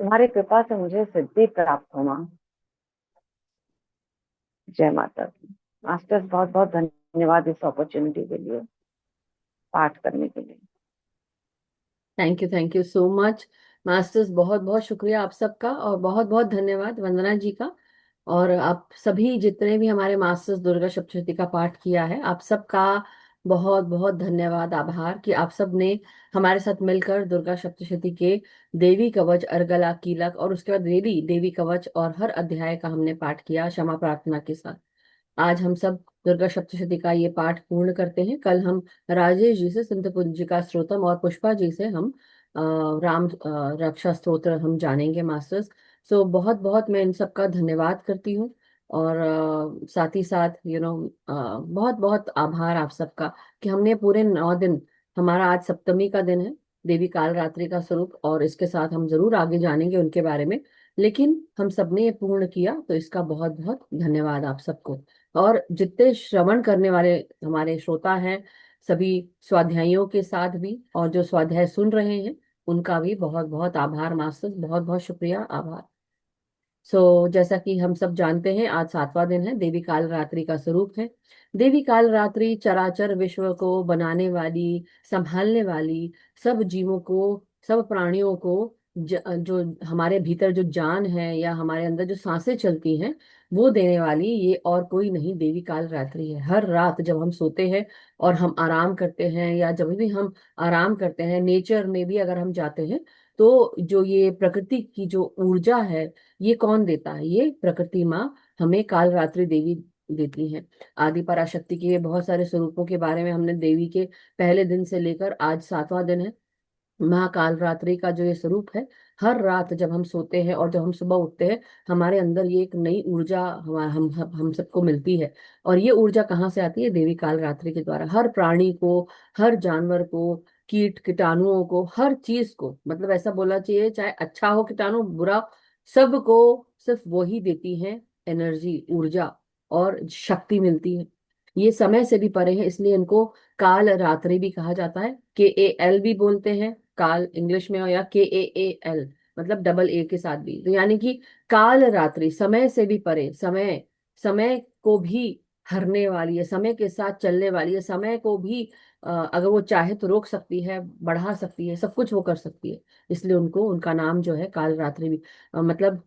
तुम्हारी कृपा से मुझे सिद्धि प्राप्त हो मां। जय माता दी। मास्टर्स, बहुत बहुत धन्यवाद इस अपॉर्चुनिटी के लिए, पाठ करने के लिए। Thank you so much masters. बहुत बहुत शुक्रिया आप सबका, और बहुत बहुत धन्यवाद वंदना जी का। और आप सभी जितने भी हमारे मास्टर्स दुर्गा सप्तशती का पाठ किया है, आप सबका बहुत बहुत धन्यवाद, आभार कि आप सब ने हमारे साथ मिलकर दुर्गा सप्तशती के देवी कवच, अर्गला, कीलक और उसके बाद देवी देवी कवच और हर अध्याय का हमने पाठ किया क्षमा प्रार्थना के साथ। आज हम सब दुर्गा सप्तशती का ये पाठ पूर्ण करते हैं। कल हम राजेश जी से सिंध पुंजिका स्त्रोतम और पुष्पा जी से हम राम रक्षा स्तोत्र हम जानेंगे मास्टर्स। सो बहुत बहुत मैं इन सबका धन्यवाद करती हूँ। और साथ ही साथ बहुत बहुत आभार आप सबका कि हमने पूरे 9 दिन, हमारा आज सप्तमी का दिन है, देवी कालरात्रि का स्वरूप, और इसके साथ हम जरूर आगे जानेंगे उनके बारे में, लेकिन हम सबने ये पूर्ण किया, तो इसका बहुत बहुत धन्यवाद आप सबको। और जितने श्रवण करने वाले हमारे श्रोता हैं, सभी स्वाध्यायियों के साथ भी, और जो स्वाध्याय सुन रहे हैं उनका भी बहुत बहुत आभार मास्टर्स, बहुत बहुत शुक्रिया, आभार। जैसा कि हम सब जानते हैं, आज 7वां दिन है, देवी काल रात्रि का स्वरूप है। देवी काल रात्रि चराचर विश्व को बनाने वाली, संभालने वाली, सब जीवों को, सब प्राणियों को, जो हमारे भीतर जो जान है या हमारे अंदर जो सांसें चलती हैं वो देने वाली, ये और कोई नहीं, देवी काल रात्रि है। हर रात जब हम सोते हैं और हम आराम करते हैं, या जब भी हम आराम करते हैं, नेचर में भी अगर हम जाते हैं, तो जो ये प्रकृति की जो ऊर्जा है, ये कौन देता है? ये प्रकृति माँ हमें काल रात्रि देवी देती हैं। आदि पराशक्ति के बहुत सारे स्वरूपों के बारे में हमने देवी के पहले दिन से लेकर आज 7वां दिन है, महाकाल रात्रि का जो ये स्वरूप है, हर रात जब हम सोते हैं और जब हम सुबह उठते हैं, हमारे अंदर ये एक नई ऊर्जा हम सबको मिलती है। और ये ऊर्जा कहाँ से आती है? देवी काल रात्रि के द्वारा। हर प्राणी को, हर जानवर को, कीट कीटाणुओं को, हर चीज को, मतलब ऐसा बोलना चाहिए, चाहे अच्छा हो कीटाणु, बुरा, सबको सिर्फ वही देती है, एनर्जी, ऊर्जा और शक्ति मिलती है। ये समय से भी परे है, इसलिए इनको काल रात्रि भी कहा जाता है। KAL भी बोलते हैं काल इंग्लिश में, या KAAL, मतलब डबल ए के साथ भी। तो यानी कि काल रात्रि, समय से भी परे, समय, समय को भी हरने वाली है, समय के साथ चलने वाली है, समय को भी अगर वो चाहे तो रोक सकती है, बढ़ा सकती है, सब कुछ वो कर सकती है। इसलिए उनको, उनका नाम जो है काल रात्रि भी, मतलब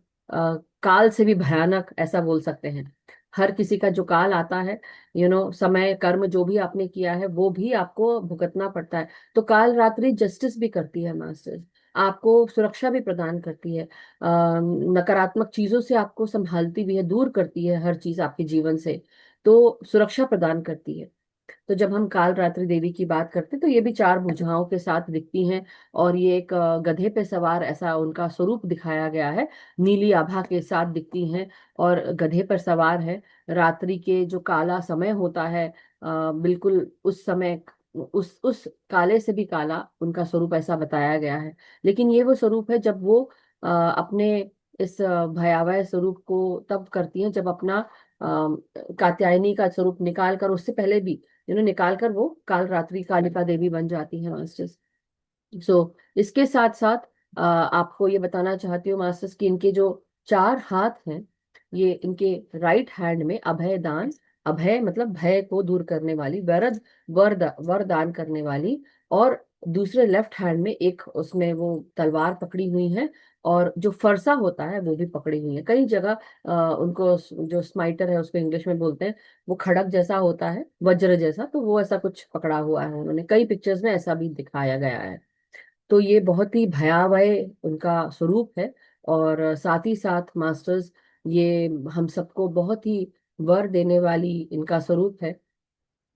काल से भी भयानक ऐसा बोल सकते हैं। हर किसी का जो काल आता है, समय कर्म जो भी आपने किया है वो भी आपको भुगतना पड़ता है। तो काल रात्रि जस्टिस भी करती है मास्टर, आपको सुरक्षा भी प्रदान करती है, नकारात्मक चीजों से आपको संभालती भी है, दूर करती है हर चीज आपके जीवन से, तो सुरक्षा प्रदान करती है। तो जब हम काल रात्रि देवी की बात करते हैं तो ये भी चार भुजाओं के साथ दिखती हैं, और ये एक गधे पे सवार ऐसा उनका स्वरूप दिखाया गया है, नीली आभा के साथ दिखती हैं और गधे पर सवार है। रात्रि के जो काला समय होता है, बिल्कुल उस समय, उस काले से भी काला उनका स्वरूप ऐसा बताया गया है। लेकिन ये वो स्वरूप है जब वो अपने इस भयावह स्वरूप को तब करती हैं जब अपना कात्यायनी का स्वरूप निकाल कर, उससे पहले भी निकाल कर वो काल रात्रि कालिका देवी बन जाती है मास्टर्स। सो इसके साथ साथ आपको ये बताना चाहती हूँ मास्टर्स कि इनके जो चार हाथ हैं, ये इनके राइट हैंड में अभय दान, अभय मतलब भय को दूर करने वाली, वरदान करने वाली, और दूसरे लेफ्ट हैंड में एक उसमें वो तलवार पकड़ी हुई है, और जो फरसा होता है वो भी पकड़ी हुई है। कई जगह उनको जो स्माइटर है उसको इंग्लिश में बोलते हैं, वो खड़क जैसा होता है, वज्र जैसा, तो वो ऐसा कुछ पकड़ा हुआ है उन्होंने, कई पिक्चर्स में ऐसा भी दिखाया गया है। तो ये बहुत ही भयावह उनका स्वरूप है। और साथ ही साथ मास्टर्स, ये हम सबको बहुत ही वर देने वाली इनका स्वरूप है।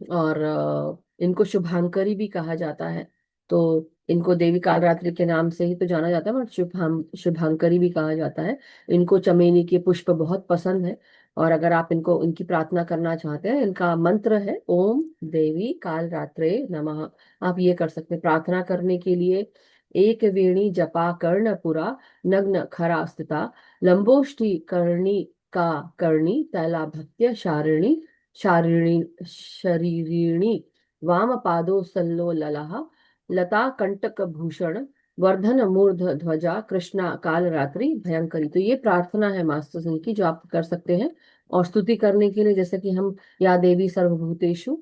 और इनको शुभांकरी भी कहा जाता है। तो इनको देवी कालरात्रि के नाम से ही तो जाना जाता है, बट शुभांकरी भी कहा जाता है। इनको चमेली के पुष्प बहुत पसंद है। और अगर आप इनको, इनकी प्रार्थना करना चाहते हैं, इनका मंत्र है ओम देवी कालरात्रे नमः। आप ये कर सकते हैं प्रार्थना करने के लिए। एक वेणी जपा कर्णपुरा, नग्न खरा स्थिता, लंबोष्टि कर्णी का कर्णी तैला भक्त्य शारिणी, शारीणी शरीरिणी, वाम पादो सल्लोललः, लता कंटक भूषण, वर्धन मूर्ध ध्वजा, कृष्णा काल रात्रि भयंकरी। तो ये प्रार्थना है मास्टर सिंह की, जो आप कर सकते हैं। और स्तुति करने के लिए जैसे कि हम, या देवी सर्वभूतेषु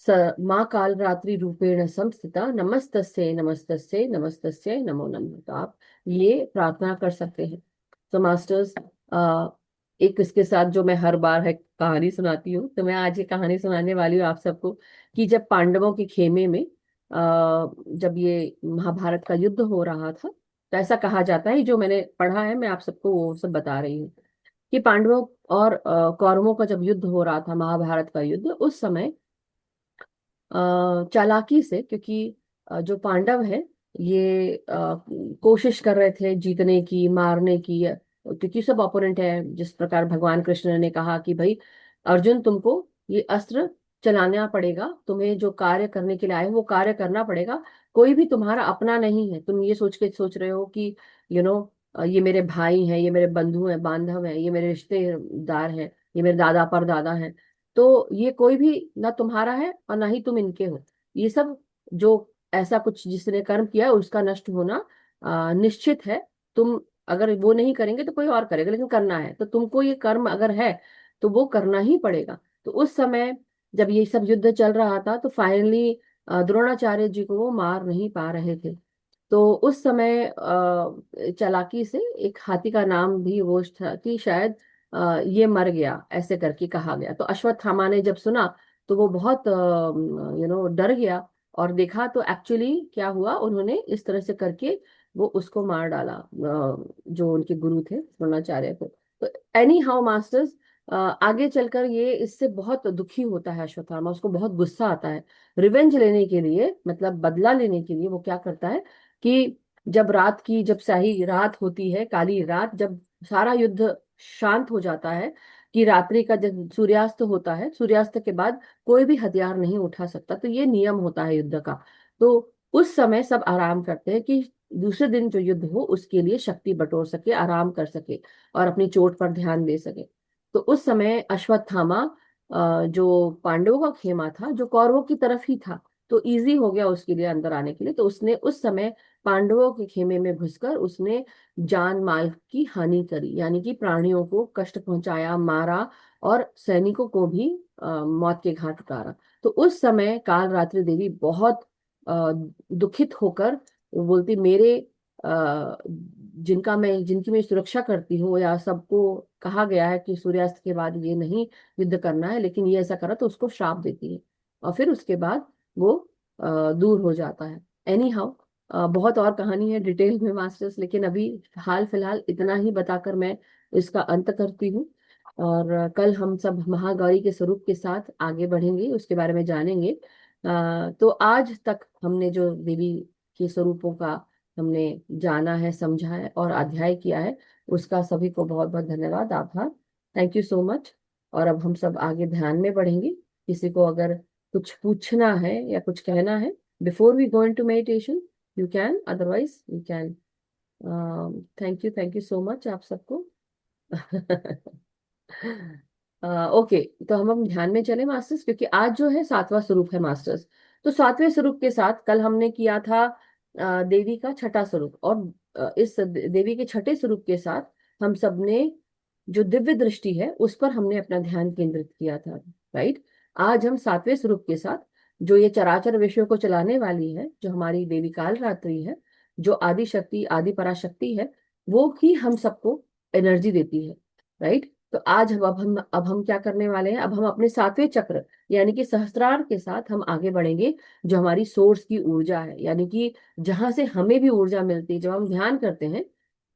स माँ काल रात्रि रूपेण संस्थिता, नमस्तस्यै नमस्तस्यै नमस्तस्यै नमो नमः, तो आप ये प्रार्थना कर सकते हैं। तो मास्टर्स, एक इसके साथ जो मैं हर बार है कहानी सुनाती हूँ, तो मैं आज ये कहानी सुनाने वाली हूँ आप सबको, कि जब पांडवों के खेमे में जब ये महाभारत का युद्ध हो रहा था, तो ऐसा कहा जाता है, जो मैंने पढ़ा है मैं आप सबको वो सब बता रही हूँ, कि पांडवों और कौरवों का जब युद्ध हो रहा था, महाभारत का युद्ध, उस समय चालाकी से, क्योंकि जो पांडव है ये कोशिश कर रहे थे जीतने की, मारने की, क्योंकि सब ओपोनेंट है। जिस प्रकार भगवान कृष्ण ने कहा कि भाई अर्जुन, तुमको ये अस्त्र चलाना पड़ेगा, तुम्हें जो कार्य करने के लिए आए हो वो कार्य करना पड़ेगा। कोई भी तुम्हारा अपना नहीं है। तुम ये सोच रहे हो कि यू नो ये मेरे भाई हैं, ये मेरे बंधु हैं, बांधव हैं, ये मेरे रिश्तेदार हैं, ये मेरे दादा परदादा हैं, तो ये कोई भी ना तुम्हारा है और ना ही तुम इनके हो। ये सब जो ऐसा कुछ जिसने कर्म किया है उसका नष्ट होना निश्चित है। तुम अगर वो नहीं करेंगे तो कोई और करेगा, लेकिन करना है तो तुमको, ये कर्म अगर है तो वो करना ही पड़ेगा। तो उस समय जब ये सब युद्ध चल रहा था, तो फाइनली द्रोणाचार्य जी को वो मार नहीं पा रहे थे। तो उस समय चालाकी से एक हाथी का नाम भी वो था कि शायद ये मर गया, ऐसे करके कहा गया। तो अश्वत्थामा ने जब सुना तो वो बहुत डर गया, और देखा तो एक्चुअली क्या हुआ, उन्होंने इस तरह से करके वो उसको मार डाला, जो उनके गुरु थे द्रोणाचार्य को। तो एनी हाउ मास्टर्स, आगे चलकर ये इससे बहुत दुखी होता है अश्वत्थामा, उसको बहुत गुस्सा आता है। रिवेंज लेने के लिए, मतलब बदला लेने के लिए, वो क्या करता है कि जब स्याही रात होती है, काली रात, जब सारा युद्ध शांत हो जाता है, कि रात्रि का जब सूर्यास्त होता है, सूर्यास्त के बाद कोई भी हथियार नहीं उठा सकता, तो ये नियम होता है युद्ध का। तो उस समय सब आराम करते हैं कि दूसरे दिन जो युद्ध हो उसके लिए शक्ति बटोर सके, आराम कर सके, और अपनी चोट पर ध्यान दे सके। तो उस समय अश्वत्थामा, जो पांडवों का खेमा था, जो कौरवों की तरफ ही था, तो इजी हो गया उसके लिए अंदर आने के लिए। तो उसने उस समय पांडवों के खेमे में घुसकर उसने जान माल की हानि करी, यानी कि प्राणियों को कष्ट पहुंचाया, मारा, और सैनिकों को भी मौत के घाट उतारा। तो उस समय काल रात्रि देवी बहुत दुखित होकर वो बोलती, मेरे जिनकी मैं सुरक्षा करती हूँ, या सबको कहा गया है कि सूर्यास्त के बाद ये नहीं युद्ध करना है, लेकिन ये ऐसा करा, तो उसको श्राप देती है। और फिर उसके बाद वो दूर हो जाता है। एनी हाउ, बहुत और कहानी है डिटेल में मास्टर्स, लेकिन अभी हाल फिलहाल इतना ही बताकर मैं इसका अंत करती हूँ। और कल हम सब महागौरी के स्वरूप के साथ आगे बढ़ेंगे, उसके बारे में जानेंगे। तो आज तक हमने जो देवी के स्वरूपों का हमने जाना है, समझा है और अध्याय किया है, उसका सभी को बहुत बहुत धन्यवाद, आभार। Thank you so much. और अब हम सब आगे ध्यान में बढ़ेंगे। किसी को अगर कुछ पूछना है या कुछ कहना है before we go into meditation, you can, otherwise you can. Thank you so much आप सबको। ओके, तो हम ध्यान में चले मास्टर्स, क्योंकि आज जो है सातवां स्वरूप है मास्टर्स। तो सातवें स्वरूप के साथ कल हमने किया था देवी का छठा स्वरूप, और इस देवी के छठे स्वरूप के साथ हम सब ने जो दिव्य दृष्टि है उस पर हमने अपना ध्यान केंद्रित किया था। राइट। आज हम सातवें स्वरूप के साथ, जो ये चराचर विश्व को चलाने वाली है, जो हमारी देवी काल रात्रि है, जो आदि शक्ति आदि पराशक्ति है, वो ही हम सबको एनर्जी देती है। राइट। तो आज अब हम क्या करने वाले हैं, अब हम अपने सातवें चक्र यानी कि सहस्त्रार के साथ हम आगे बढ़ेंगे, जो हमारी सोर्स की ऊर्जा है, यानी कि जहां से हमें भी ऊर्जा मिलती है। जब हम ध्यान करते हैं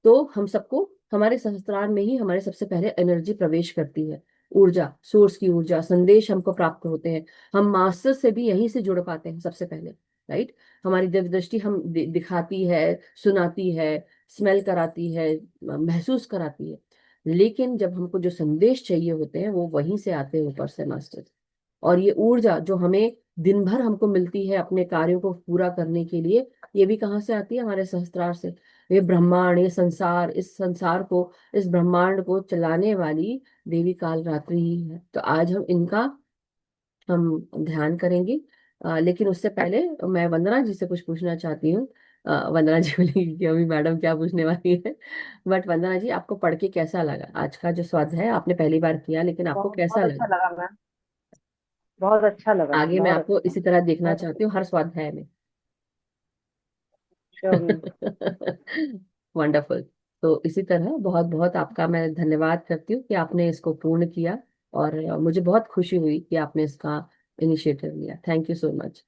तो हम सबको हमारे सहस्त्रार में ही हमारे सबसे पहले एनर्जी प्रवेश करती है, ऊर्जा, सोर्स की ऊर्जा, संदेश हमको प्राप्त होते हैं। हम मास्टर से भी यहीं से जुड़ पाते हैं सबसे पहले। राइट। हमारी दिव्य दृष्टि हम दिखाती है, सुनाती है, स्मेल कराती है, महसूस कराती है। लेकिन जब हमको जो संदेश चाहिए होते हैं वो वहीं से आते हैं, ऊपर से मास्टर। और ये ऊर्जा जो हमें दिन भर हमको मिलती है अपने कार्यों को पूरा करने के लिए, ये भी कहाँ से आती है, हमारे सहस्त्रार से। ये ब्रह्मांड, ये संसार, इस संसार को, इस ब्रह्मांड को चलाने वाली देवी काल रात्रि ही है। तो आज हम ध्यान करेंगे। लेकिन उससे पहले मैं वंदना जी से कुछ पूछना चाहती हूँ। वंदना जी बोलेगी कि अभी मैडम क्या पूछने वाली है। बट वंदना जी, आपको पढ़ के कैसा लगा आज का जो स्वाध्याय, आपने पहली बार किया, लेकिन आपको बहुत कैसा बहुत अच्छा लगा? लगा मैम। बहुत अच्छा लगा मैम, आगे मैं बहुत आपको अच्छा। इसी तरह देखना बहुत चाहती हूँ हर स्वाध्याय में। Sure ma'am. वंडरफुल। तो इसी तरह बहुत बहुत आपका मैं धन्यवाद करती हूँ कि आपने इसको पूर्ण किया। और मुझे बहुत खुशी हुई कि आपने इसका इनिशिएटिव लिया। Thank you so much.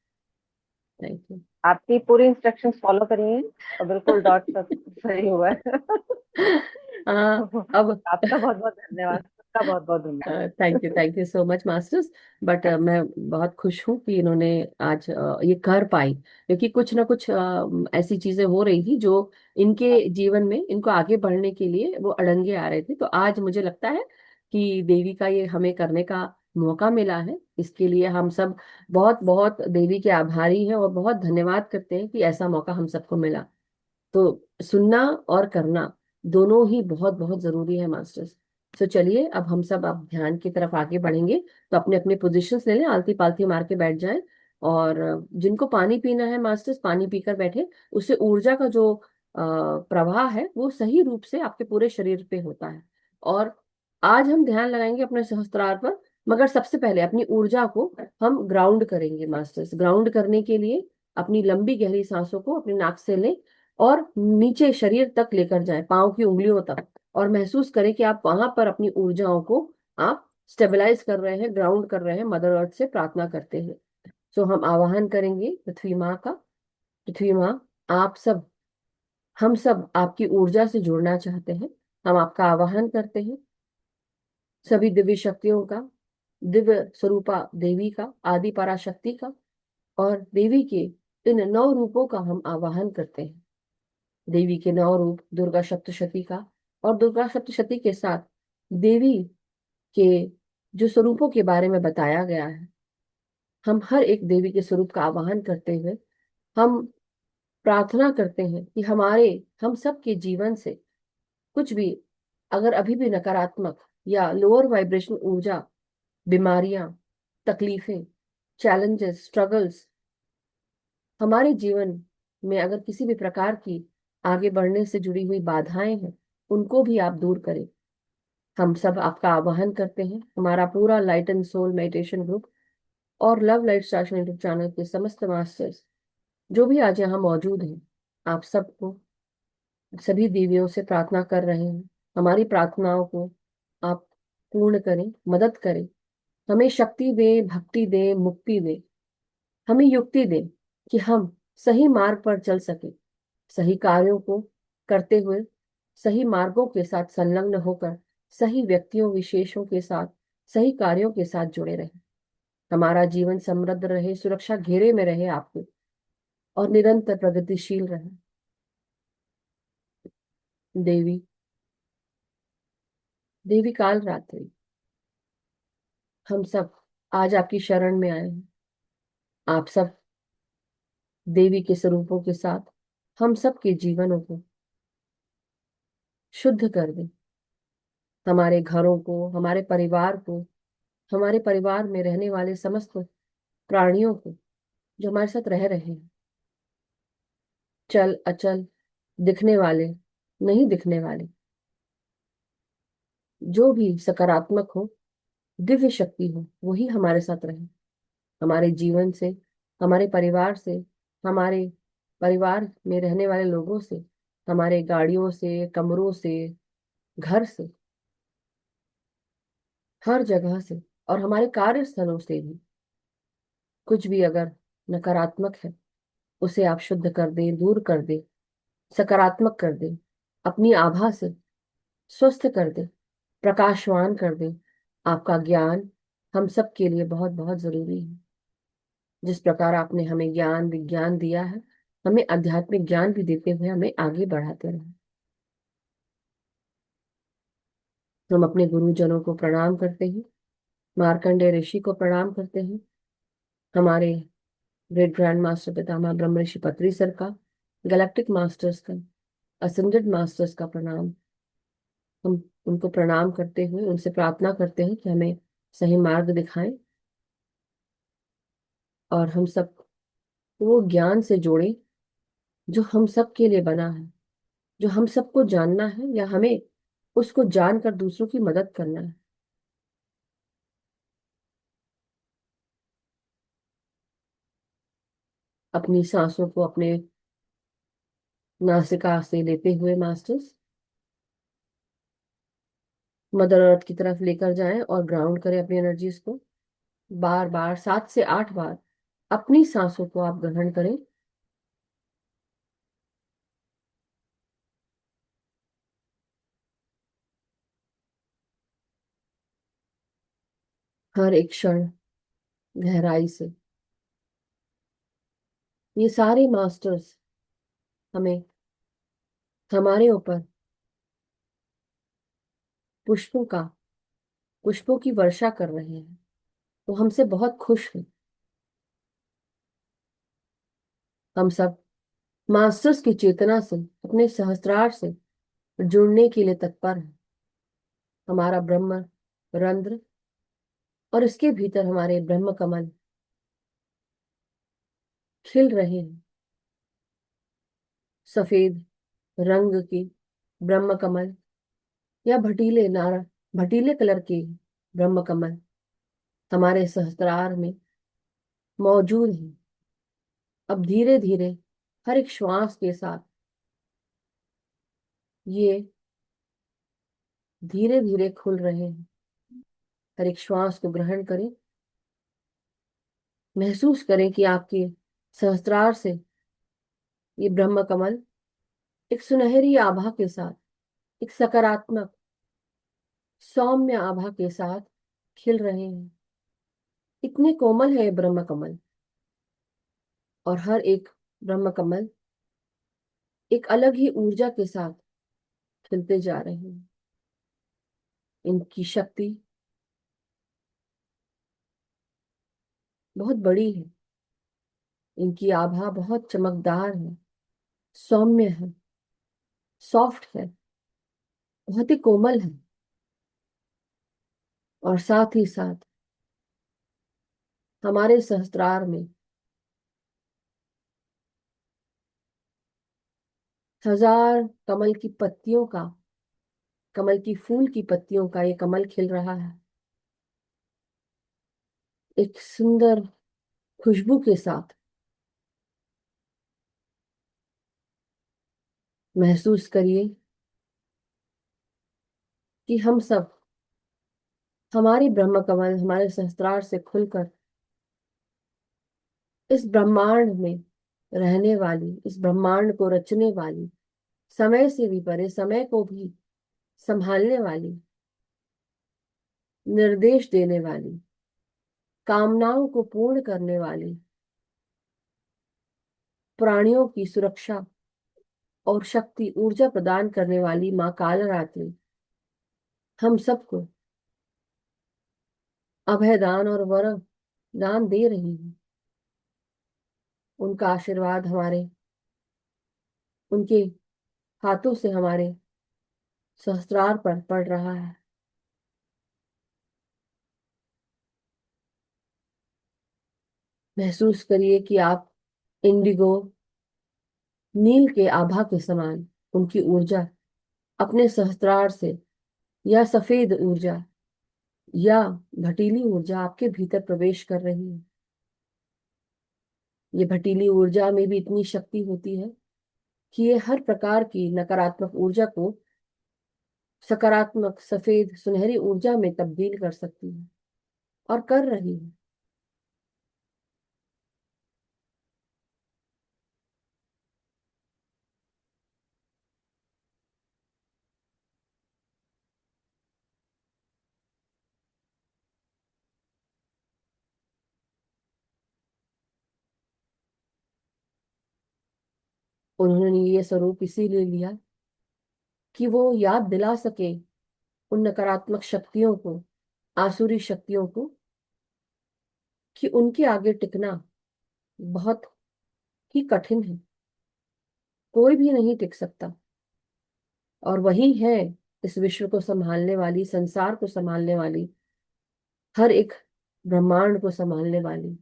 Thank you. आपकी पूरी इंस्ट्रक्शंस फॉलो करिए और बिल्कुल डॉट तक सही हुआ है। अब आपका बहुत बहुत धन्यवाद, सबका बहुत बहुत धन्यवाद। Thank you so much masters. But मैं बहुत खुश हूँ कि इन्होंने आज ये कर पाई, क्योंकि कुछ ना कुछ ऐसी चीजें हो रही थी जो इनके जीवन में, इनको आगे बढ़ने के लिए वो अड़ंगे आ रहे थे। तो आज मुझे लगता है कि देवी का ये हमें करने का मौका मिला है। इसके लिए हम सब बहुत बहुत देवी के आभारी हैं और बहुत धन्यवाद करते हैं कि ऐसा मौका हम सबको मिला। तो सुनना और करना दोनों ही बहुत बहुत जरूरी है मास्टर्स। तो चलिए, अब हम सब अब ध्यान की तरफ आगे बढ़ेंगे। तो अपने अपने पोजीशंस ले लें, आलती पालती मार के बैठ जाएं। और जिनको पानी पीना है मास्टर्स, पानी पीकर बैठे। उससे ऊर्जा का जो प्रवाह है वो सही रूप से आपके पूरे शरीर पे होता है। और आज हम ध्यान लगाएंगे अपने सहस्त्रार पर, मगर सबसे पहले अपनी ऊर्जा को हम ग्राउंड करेंगे मास्टर्स। ग्राउंड करने के लिए अपनी लंबी गहरी सांसों को अपने नाक से लें और नीचे शरीर तक लेकर जाएं, पांव की उंगलियों तक। और महसूस करें कि आप वहां पर अपनी ऊर्जाओं को आप स्टेबलाइज कर रहे हैं, ग्राउंड कर रहे हैं, मदर अर्थ से प्रार्थना करते हैं। सो हम आवाहन करेंगे पृथ्वी माँ का। पृथ्वी माँ, आप सब, हम सब आपकी ऊर्जा से जुड़ना चाहते हैं। हम आपका आवाहन करते हैं, सभी दिव्य शक्तियों का, दिव्य स्वरूपा देवी का, आदि पराशक्ति का, और देवी के इन 9 रूपों का हम आवाहन करते हैं। देवी के 9 रूप, दुर्गा सप्तशती का, और दुर्गा सप्तशती के साथ देवी के जो स्वरूपों के बारे में बताया गया है, हम हर एक देवी के स्वरूप का आवाहन करते हुए हम प्रार्थना करते हैं कि हम सब के जीवन से कुछ भी, अगर अभी भी नकारात्मक या लोअर वाइब्रेशन ऊर्जा, बीमारियां, तकलीफें, चैलेंजेस, स्ट्रगल्स हमारे जीवन में अगर किसी भी प्रकार की आगे बढ़ने से जुड़ी हुई बाधाएं हैं, उनको भी आप दूर करें। हम सब आपका आह्वान करते हैं, हमारा पूरा light and soul meditation group और love light star YouTube channel के समस्त मास्टर्स जो भी आज यहाँ मौजूद हैं, आप सबको सभी देवियों से प्रार्थना कर रहे हैं। हमारी प्रार्थनाओं को आप पूर्ण करें, मदद करें, हमें शक्ति दें, भक्ति दें, मुक्ति दें, हमें युक्ति दें कि हम सही मार्ग पर चल सके, सही कार्यों को करते हुए सही मार्गों के साथ संलग्न होकर सही व्यक्तियों विशेषों के साथ सही कार्यों के साथ जुड़े रहे। हमारा जीवन समृद्ध रहे, सुरक्षा घेरे में रहे आपको, और निरंतर प्रगतिशील रहे। देवी, देवी काल रात्रि, हम सब आज आपकी शरण में आए हैं। आप सब देवी के स्वरूपों के साथ हम सब के जीवनों को शुद्ध कर दें, हमारे घरों को, हमारे परिवार को, हमारे परिवार में रहने वाले समस्त प्राणियों को जो हमारे साथ रह रहे हैं, चल अचल, दिखने वाले, नहीं दिखने वाले, जो भी सकारात्मक हो, दिव्य शक्ति हो, वही हमारे साथ रहे। हमारे जीवन से, हमारे परिवार से, हमारे परिवार में रहने वाले लोगों से, हमारे गाड़ियों से, कमरों से, घर से, हर जगह से, और हमारे कार्यस्थलों से भी कुछ भी अगर नकारात्मक है, उसे आप शुद्ध कर दें, दूर कर दें, सकारात्मक कर दें, अपनी आभा से स्वस्थ कर दें, प्रकाशवान कर दें। आपका ज्ञान हम सब के लिए बहुत बहुत जरूरी है। जिस प्रकार आपने हमें ज्ञान विज्ञान दिया है, हमें आध्यात्मिक ज्ञान भी देते हुए हमें आगे बढ़ाते रहे। हम अपने गुरुजनों को प्रणाम करते हैं, मार्कंडेय ऋषि को प्रणाम करते हैं, हमारे ग्रेट ग्रैंड मास्टर पितामह ब्रह्म ऋषि पत्री सर का, गैलेक्टिक मास्टर्स का, असेंडेड मास्टर्स का प्रणाम। हम उनको प्रणाम करते हुए उनसे प्रार्थना करते हैं कि हमें सही मार्ग दिखाएं और हम सब वो ज्ञान से जोड़ें जो हम सब के लिए बना है, जो हम सबको जानना है या हमें उसको जानकर दूसरों की मदद करना है। अपनी सांसों को अपने नासिका से लेते हुए मास्टर्स मदर अर्थ की तरफ लेकर जाएं और ग्राउंड करें अपनी एनर्जीज को। बार बार 7 से 8 बार अपनी सांसों को आप ग्रहण करें, हर एक क्षण गहराई से। ये सारे मास्टर्स हमें हमारे ऊपर पुष्पों का पुष्पों की वर्षा कर रहे हैं, तो हमसे बहुत खुश हैं। हम सब मास्टर्स की चेतना से अपने सहस्त्रार से जुड़ने के लिए तत्पर हैं। हमारा ब्रह्म रंध्र और इसके भीतर हमारे ब्रह्म कमल खिल रहे हैं। सफेद रंग के ब्रह्म कमल या भटीले कलर के ब्रह्म कमल हमारे सहस्त्रार में मौजूद हैं। अब धीरे धीरे हर एक श्वास के साथ ये धीरे धीरे खुल रहे हैं। हर एक श्वास को ग्रहण करें, महसूस करें कि आपके सहस्त्रार से ये ब्रह्म कमल एक सुनहरी आभा के साथ, एक सकारात्मक सौम्य आभा के साथ खिल रहे हैं। इतने कोमल है ये ब्रह्म कमल, और हर एक ब्रह्म कमल एक अलग ही ऊर्जा के साथ खिलते जा रहे हैं। इनकी शक्ति बहुत बड़ी है, इनकी आभा बहुत चमकदार है, सौम्य है, सॉफ्ट है, बहुत ही कोमल है, और साथ ही साथ हमारे सहस्त्रार में हजार कमल की पत्तियों का कमल की फूल की पत्तियों का ये कमल खिल रहा है, एक सुंदर खुशबू के साथ। महसूस करिए कि हम सब, हमारी ब्रह्म कमल हमारे सहस्त्रार से खुलकर इस ब्रह्मांड में रहने वाली, इस ब्रह्मांड को रचने वाली, समय से भी परे समय को भी संभालने वाली, निर्देश देने वाली, कामनाओं को पूर्ण करने वाली, प्राणियों की सुरक्षा और शक्ति ऊर्जा प्रदान करने वाली माँ कालरात्रि हम सबको अभय दान और वर दान दे रही है। उनका आशीर्वाद हमारे, उनके हाथों से हमारे सहस्त्रार पर पड़ रहा है। महसूस करिए कि आप इंडिगो नील के आभा के समान उनकी ऊर्जा अपने सहस्त्रार से, या सफेद ऊर्जा या भटीली ऊर्जा आपके भीतर प्रवेश कर रही है। ये भटीली ऊर्जा में भी इतनी शक्ति होती है कि ये हर प्रकार की नकारात्मक ऊर्जा को सकारात्मक सफेद सुनहरी ऊर्जा में तब्दील कर सकती है, और कर रही है। उन्होंने ये स्वरूप इसीलिए लिया कि वो याद दिला सके उन नकारात्मक शक्तियों को, आसुरी शक्तियों को, कि उनके आगे टिकना बहुत ही कठिन है। कोई भी नहीं टिक सकता। और वही है इस विश्व को संभालने वाली, संसार को संभालने वाली, हर एक ब्रह्मांड को संभालने वाली।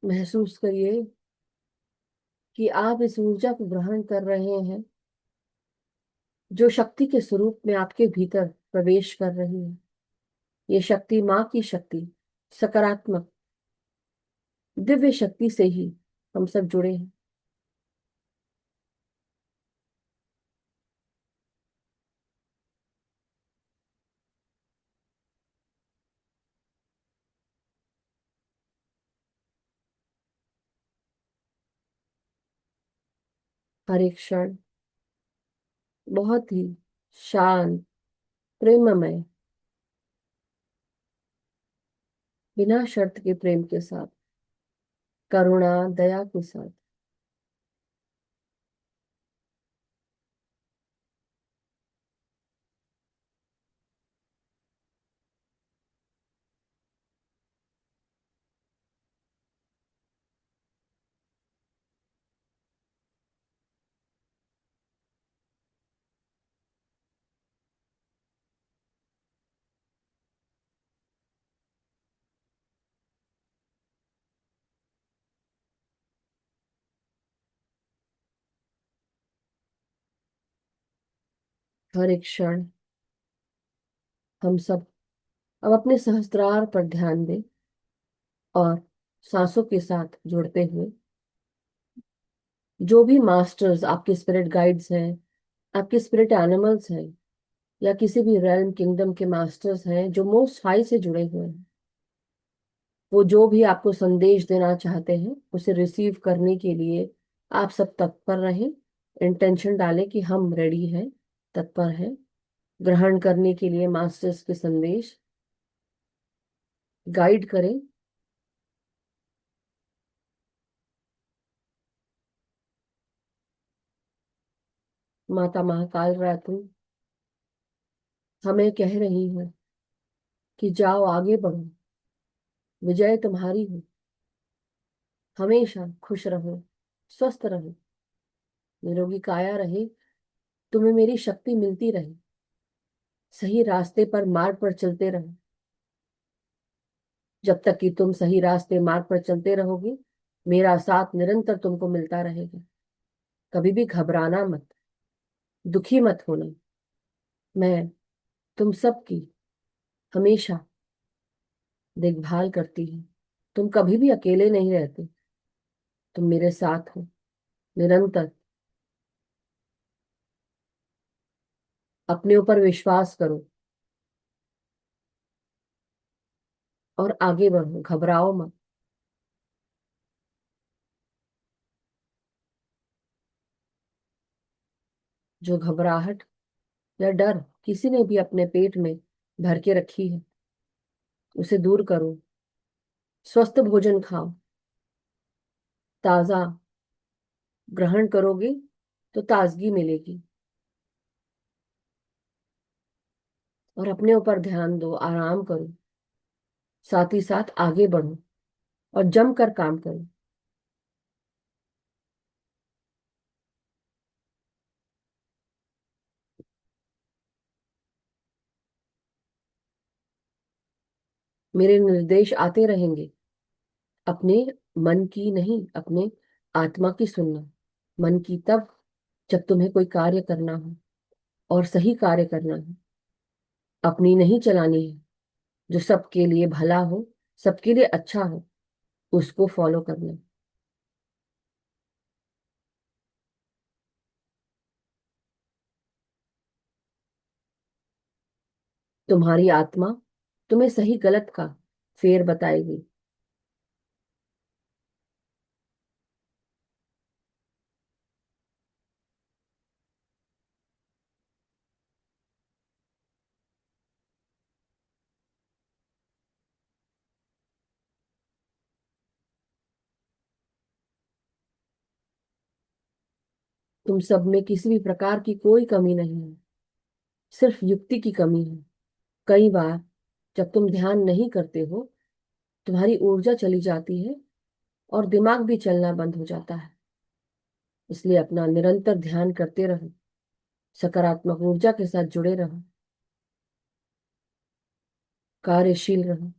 महसूस करिए कि आप इस ऊर्जा को ग्रहण कर रहे हैं, जो शक्ति के स्वरूप में आपके भीतर प्रवेश कर रही है। ये शक्ति माँ की शक्ति, सकारात्मक दिव्य शक्ति से ही हम सब जुड़े हैं। हर एक क्षण बहुत ही शांत, प्रेममय, बिना शर्त के प्रेम के साथ, करुणा दया के साथ। हर एक क्षण हम सब अब अपने सहस्त्रार पर ध्यान दें, और सांसों के साथ जुड़ते हुए जो भी मास्टर्स, आपके स्पिरिट गाइड्स हैं, आपके स्पिरिट एनिमल्स हैं, या किसी भी रेल्म किंगडम के मास्टर्स हैं जो मोस्ट हाई से जुड़े हुए हैं, वो जो भी आपको संदेश देना चाहते हैं उसे रिसीव करने के लिए आप सब तत्पर रहें। इंटेंशन डालें कि हम रेडी हैं, तत्पर हैं ग्रहण करने के लिए मास्टर्स के संदेश। गाइड करें। माता महाकाल रात्रि हमें कह रही है कि जाओ, आगे बढ़ो, विजय तुम्हारी हो। हमेशा खुश रहो, स्वस्थ रहो, निरोगी काया रहे, तुम्हें मेरी शक्ति मिलती रहे। सही रास्ते पर, मार्ग पर चलते रहो। जब तक कि तुम सही रास्ते मार्ग पर चलते रहोगे, मेरा साथ निरंतर तुमको मिलता रहेगा। कभी भी घबराना मत, दुखी मत होना। मैं तुम सबकी हमेशा देखभाल करती हूँ। तुम कभी भी अकेले नहीं रहते, तुम मेरे साथ हो निरंतर। अपने ऊपर विश्वास करो और आगे बढ़ो, घबराओ मत। जो घबराहट या डर किसी ने भी अपने पेट में भर के रखी है, उसे दूर करो। स्वस्थ भोजन खाओ, ताजा ग्रहण करोगे तो ताजगी मिलेगी। और अपने ऊपर ध्यान दो, आराम करो, साथ ही साथ आगे बढ़ो और जमकर काम करो। मेरे निर्देश आते रहेंगे। अपने मन की नहीं, अपने आत्मा की सुनना। मन की तब, जब तुम्हें कोई कार्य करना हो और सही कार्य करना हो। अपनी नहीं चलानी है। जो सबके लिए भला हो, सबके लिए अच्छा हो, उसको फॉलो करना। तुम्हारी आत्मा तुम्हें सही गलत का फेर बताएगी। तुम सब में किसी भी प्रकार की कोई कमी नहीं है, सिर्फ युक्ति की कमी है। कई बार जब तुम ध्यान नहीं करते हो, तुम्हारी ऊर्जा चली जाती है और दिमाग भी चलना बंद हो जाता है। इसलिए अपना निरंतर ध्यान करते रहो, सकारात्मक ऊर्जा के साथ जुड़े रहो, कार्यशील रहो,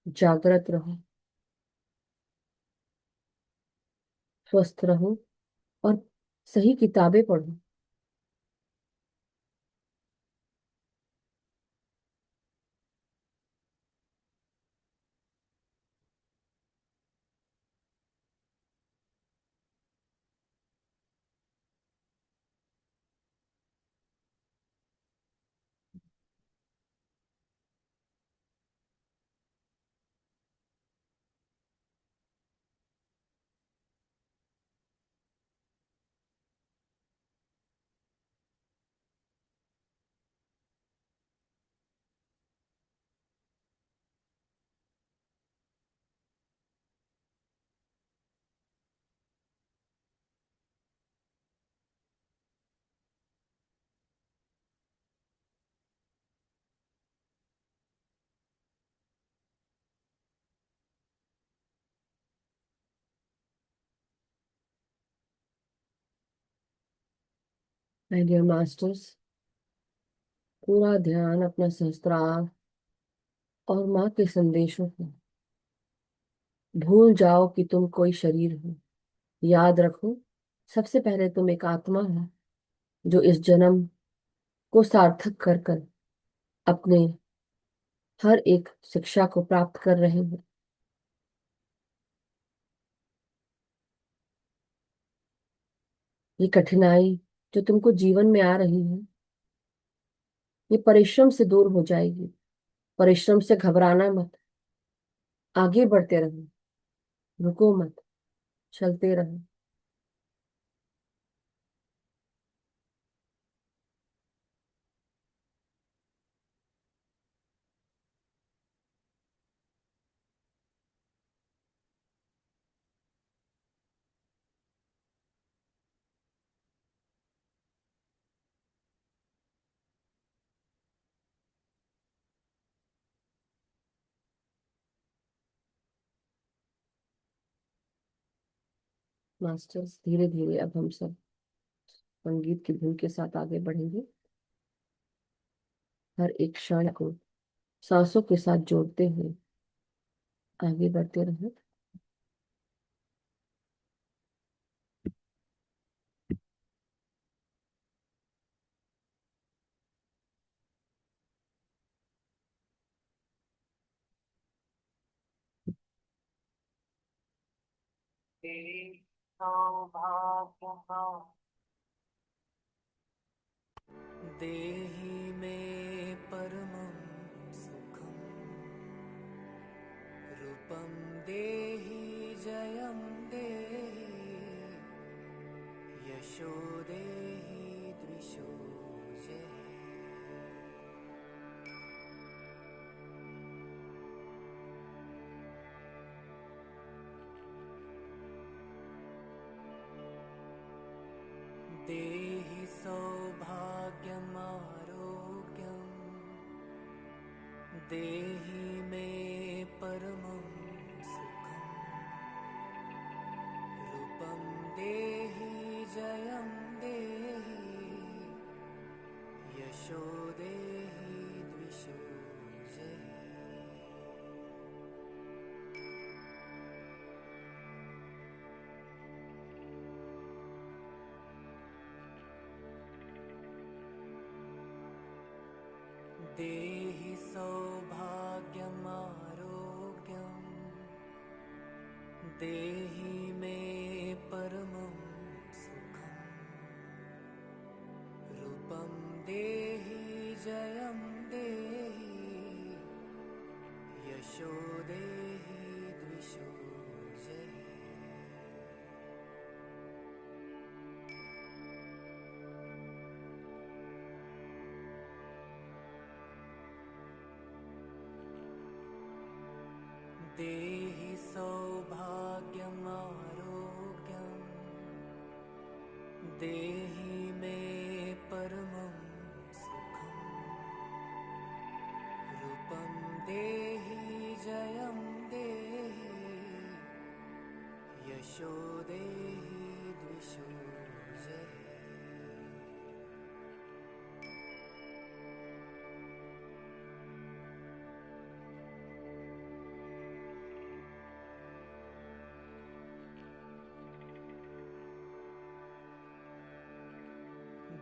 जागृत रहो, स्वस्थ रहो और सही किताबें पढ़ो। माय डियर मास्टर्स, पूरा ध्यान अपना सहस्त्रार और माँ के संदेशों को। भूल जाओ कि तुम कोई शरीर हो। याद रखो, सबसे पहले तुम एक आत्मा हो, जो इस जन्म को सार्थक कर कर अपने हर एक शिक्षा को प्राप्त कर रहे हो। ये कठिनाई जो तुमको जीवन में आ रही है, ये परिश्रम से दूर हो जाएगी। परिश्रम से घबराना मत, आगे बढ़ते रहो, रुको मत, चलते रहो। मास्टर्स, धीरे धीरे अब हम सब संगीत की धुन के साथ आगे बढ़ेंगे। हर एक क्षण को सांसों के साथ जोड़ते हुए आगे बढ़ते रहो। देहि मे परमं सुखं रूपं देहि जयं देहि यशो देहि द्विषो जयः। देहि सौभाग्यमारोग्यं देहि मे परमं सुखं रूपं देहि जयं देहि यशो देहि द्विषो जयः। देहि सौभाग्यमारोग्यं देहि मे परमं सुखं रूपं देहि जयं देहि यशो देहि द्विषो जयः। देहि सौभाग्यमारोग्यं देहि मे परमं सुखं रूपं देहि जयं देहि यशो देहि द्विषो जयः।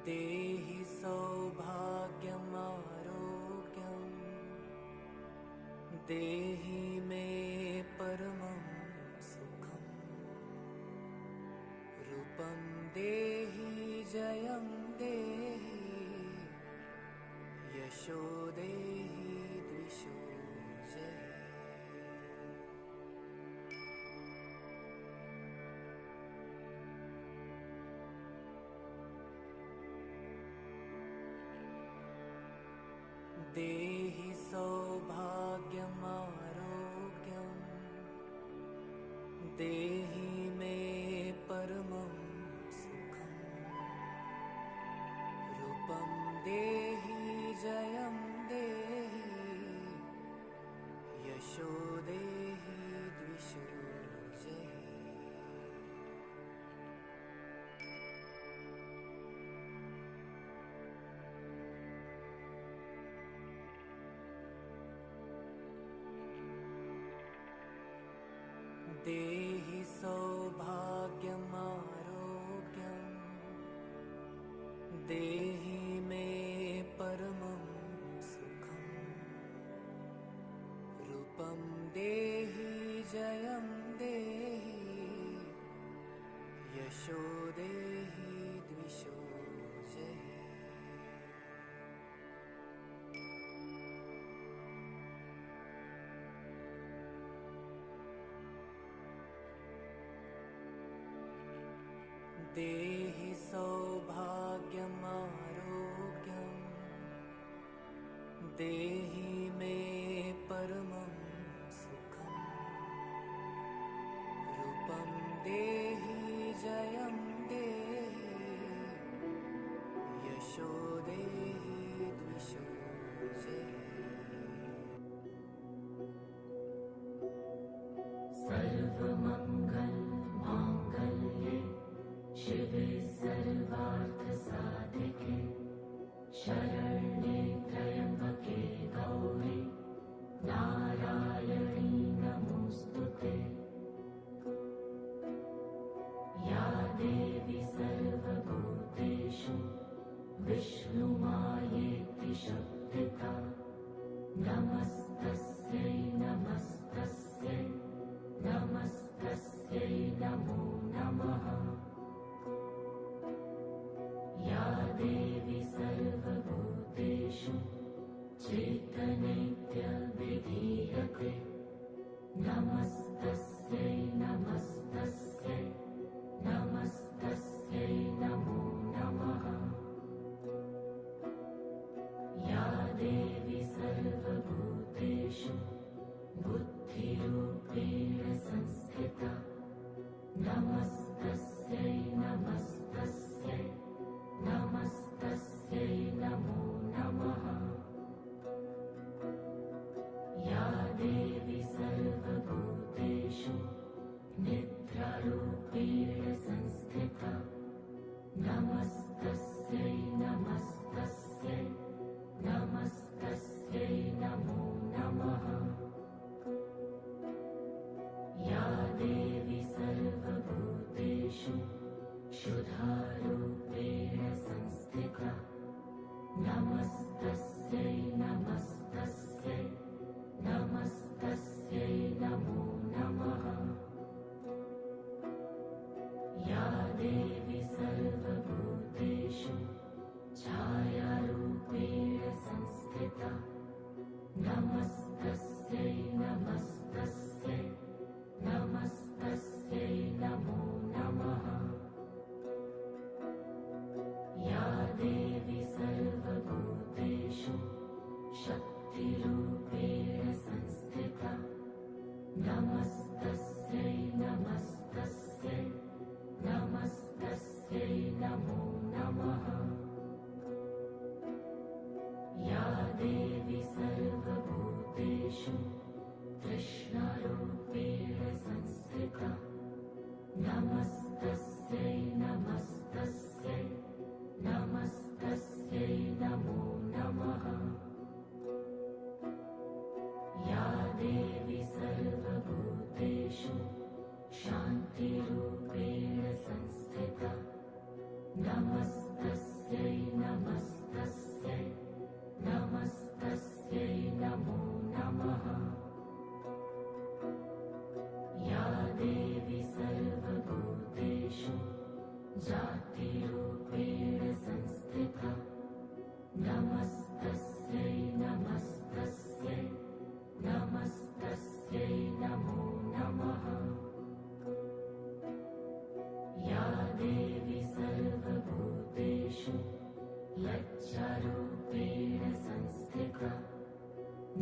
देहि सौभाग्यमारोग्यं देहि मे परमं सुखं रूपं देहि जयं देहि यशो देहि द्विषो जयः। देहि सौभाग्यमारोग्यं देहि मे परमं सुखं रूपं देहि जयं देहि यशो देहि द्विषो जयः। देहि सौभाग्यमारोग्यं देहि मे परमं सुखं रूपं देहि जयं देहि यशो देहि द्विषो जयः। देहि सौभाग्यमारोग्यं देहि मे परमं सुखं रूपं देहि जयं देहि यशो देहि द्विषो सर्वमङ्गल माङ्गल्ये शिवे सर्वार्थसाधिके शरण्ये त्र्यम्बके संस्थिता नमस्तस्यै नमस्तस्यै नमस्तस्यै नमो नमः। या देवी सर्वभूतेषु क्षुधारूपेण संस्थिता नमस्तस्यै नमस्तस्यै नमस्तस्यै नमो नमः। या देवी सर्वभूतेषु छायारूपेण संस्थिता नमस्तस्यै नमस्तस्यै नमस्तस्यै नमो नमः। या देवी सर्वभूतेषु शक्तिरूपेण संस्थिता नमस्तस्यै नमस्तस्यै नमस्तस्यै नमो नमः। या देवी सर्वभूतेषु तृष्णारूपेण संस्थिता नमस्तस्यै नमस्तस्यै नमस्तस्यै नमो नमः। या देवी सर्वभूतेषु शान्तिरूपेण संस्थिता नमस्तस्यै नमस्तस्यै नमस्तस्यै नमो नमः। या देवी सर्वभूतेषु जातिरूपेण संस्थिता नमस्तस्यै नमस्तस्यै नमस्तस्यै नमो नमः। या देवी सर्वभूतेषु लज्जारूपेण संस्थिता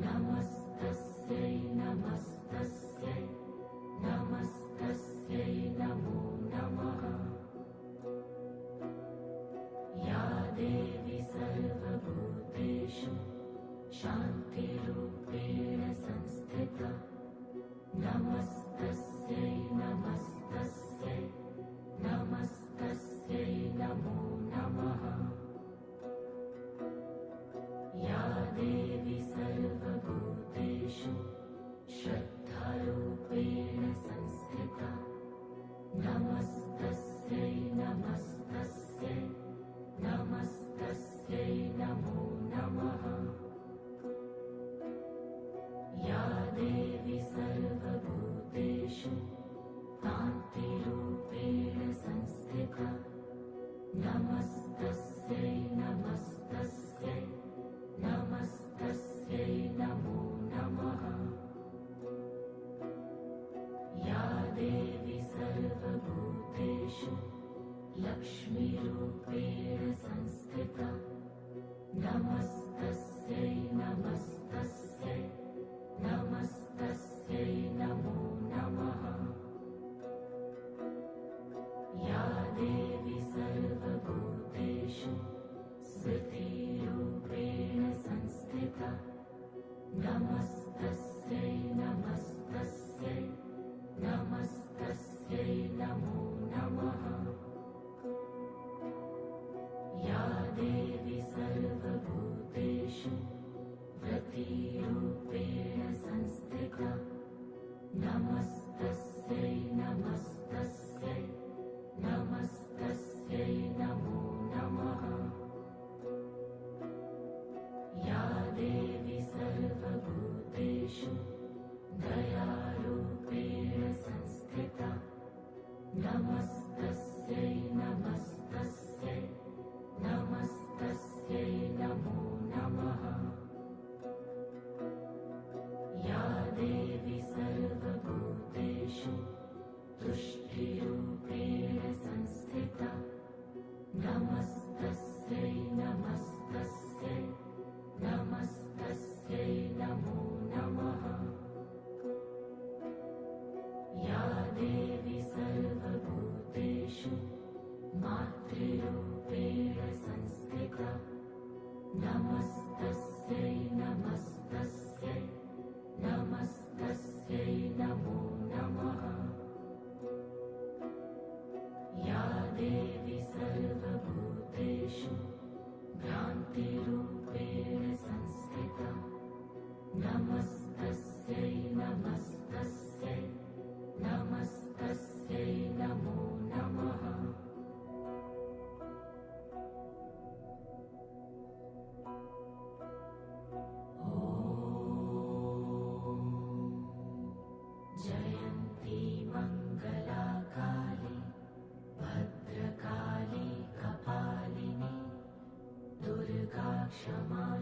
नमस्तस्यै नमस्तस्यै नमस्तस्यै नमो नमः।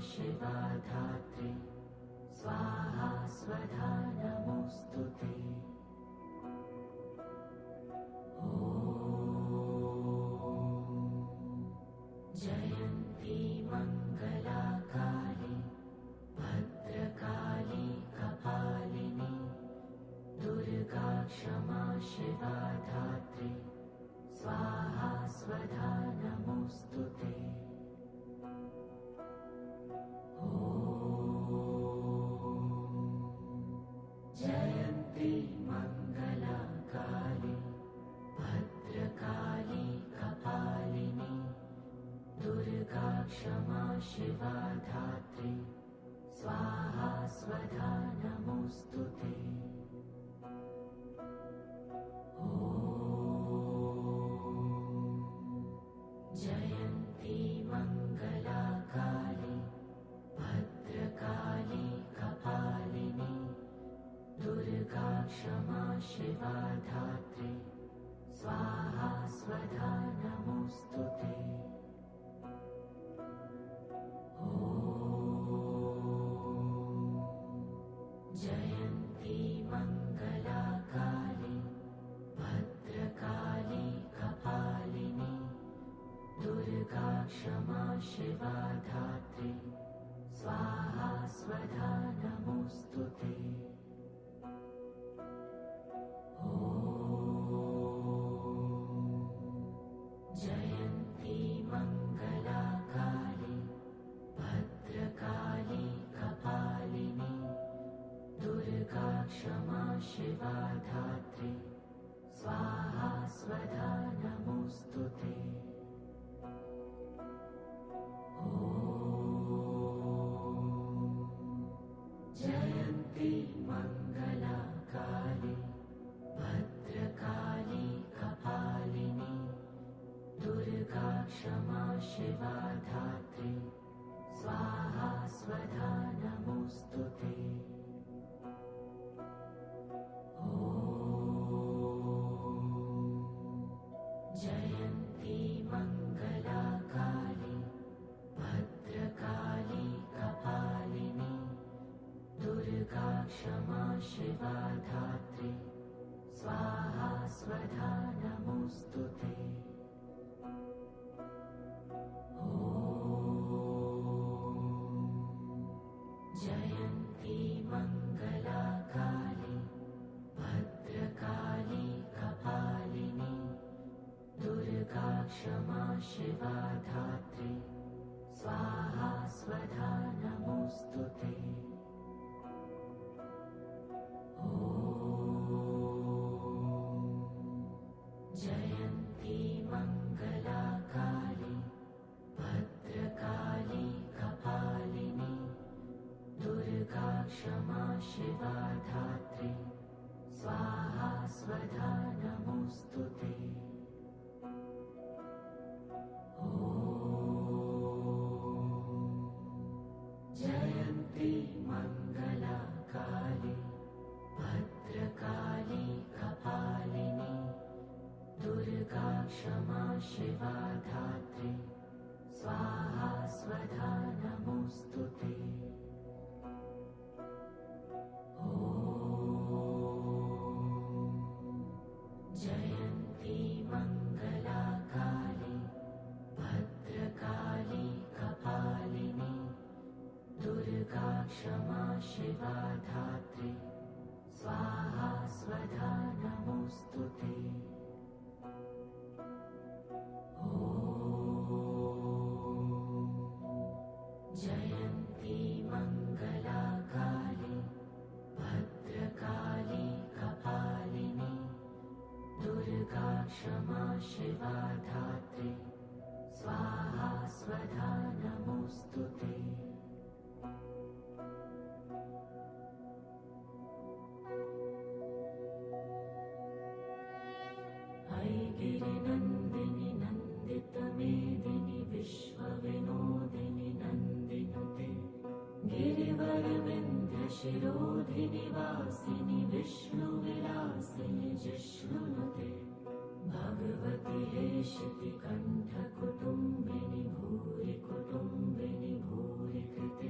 शिवा धात्री स्वाहा स्वधा नमोऽस्तुते। जयन्ती मङ्गला काली भद्रकाली कपालिनी दुर्गा क्षमा शिवा धात्री स्वाहा स्वधा नमोऽस्तुते। जयन्ती मङ्गला काली भद्रकाली कपालिनी दुर्गा क्षमा शिवा धात्री स्वाहा स्वधा नमोऽस्तुते। जयन्ती मङ्गला काली भद्रकाली कपालिनी दुर्गा क्षमा शिवा धात्री स्वाहा स्वधा नमोऽस्तुते। जयन्ती मङ्गला काली भद्रकाली कपालिनी दुर्गा क्षमा शिवा धात्री स्वाहा स्वधा नमोऽस्तुते। जयन्ती मङ्गला काली भद्रकाली कपालिनी दुर्गा क्षमा शिवा धात्री स्वाहा स्वधा नमोऽस्तुते। जयन्ती मङ्गला काली भद्रकाली कपालिनी दुर्गा क्षमा शिवा धात्री स्वाहा स्वधा नमोऽस्तुते। जयन्ती मङ्गला काली भद्रकाली कपालिनी दुर्गा क्षमा शिवा धात्री स्वाहा स्वधा नमोऽस्तुते। जयन्ती मङ्गला काली भद्रकाली कपालिनी दुर्गा क्षमा शिवा धात्री स्वाहा स्वधा नमोऽस्तुते। जयन्ती मङ्गला काली भद्रकाली कपालिनी दुर्गा क्षमा शिवा धात्री स्वाहा स्वधा नमोऽस्तुते। जयन्ती मङ्गला काली भद्रकाली कपालिनी दुर्गा क्षमा शिवा धात्री स्वाहा स्वधा नमोऽस्तुते। जयन्ती मङ्गला काली भद्रकाली कपालिनी दुर्गा क्षमा शिवा धात्री स्वाहा स्वधा नमोऽस्तुते। जयन्ती मङ्गला काली भद्रकाली कपालिनी दुर्गा क्षमा शिवा धात्री स्वाहा स्वधा नमोऽस्तुते। गिरिनन्दिनि नन्दितमेदिनि विश्वविनोदिनि नन्दिनुते गिरिवरविन्ध्यशिरोधिनि वासिनि विष्णुविलासिनि जिष्णुनुते भगवति हेशितिकण्ठकुटुम्बिनि भूरि कुटुम्बिनि भूरि कृते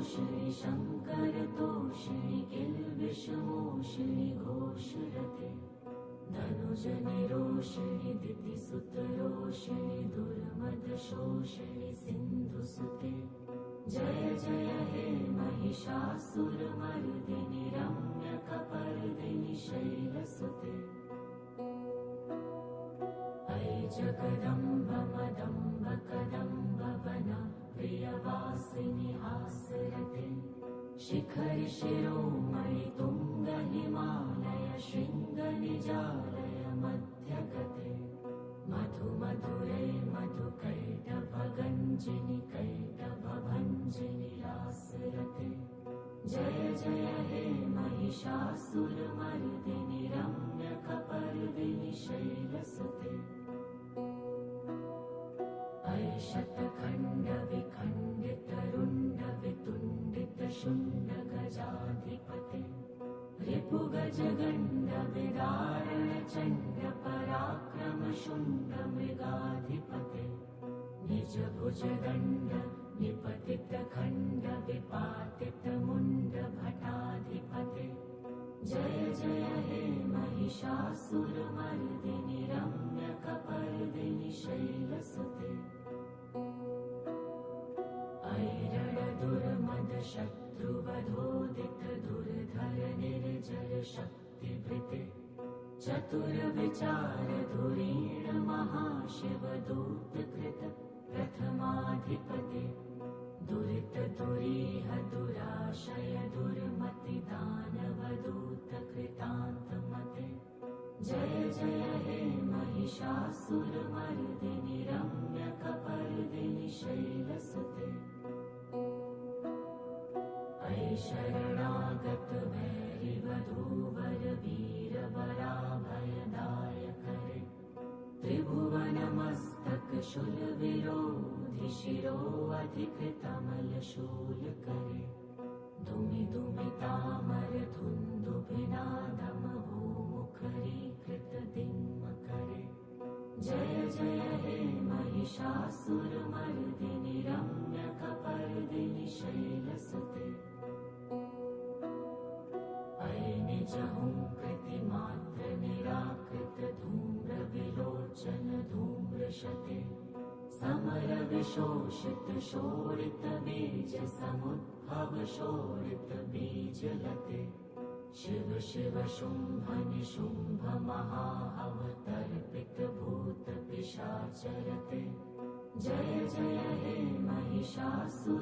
तोषिणि शङ्करतोषिणि किल्बिषमोषिणि घोषरते धनुजनि रोषिणि दितिसुतरोषिणि दुर्मदशोषिणि सिन्धुसुते जय जय हे महिषासुरमर्दिनि रम्यकपर्दिनि शैलसुते अयि जगदम्ब मदम्ब कदम्ब वन प्रियवासिनि हासरते शिखरि शिरोमणि तुङ्ग हिमालय शृङ्ग निजालय मध्यगते मधु मधुरे मधुकैटभगञ्जिनि कैटभभञ्जिनि रासरते जय जय हे महिषासुरमर्दिनि रम्यकपर्दिनि शैलसुते अयि शतखण्ड विखण्डित रुण्ड वितुण्डित शुण्ड गजाधिपते रिपुगजगण्ड विदारण चण्ड पराक्रम शुण्ड मृगाधिपते निज भुजदण्ड निपतित खण्ड विपातित मुण्ड भटाधिपते जय जय हे महिषासुरमर्दिनि रम्यकपर्दिनि शैलसुते ऐरणदुर्मद शत्रुवधोदित दुर्धर निर्जर शक्तिभृते चतुरविचार धुरीण महाशिव दूतकृत प्रथमाधिपते दुरित दुरीह दुराशय दुर्मति दानवदूत कृतान्तमते जय जय हे महिषासुरमर्दिनि रम्यकपर्दिनि शैलसुते अयि शरणागत भैरिवधूवर वीरवराभयदायकरे त्रिभुवनमस्तक शूलविरोधि शिरोऽधिकृतमलशूलकरे दुमि दुमितामर धुन्दुभिनादमहो मुखरीकृत दिङ्मकरे जय जय हे महिषासुरमर्दिनि रम्यकपर्दिनि शैलसुते अयि निजहुङ्कृतिमात्र निराकृत धूम्र विलोचन धूम्रशते समर विशोषित शोणित बीज समुद्भव शोणित बीजलते शिव शिव शुम्भ निशुम्भ महाअवतर्पित भूत पिशाचरते जय जय हे महिषासुरमर्दिनि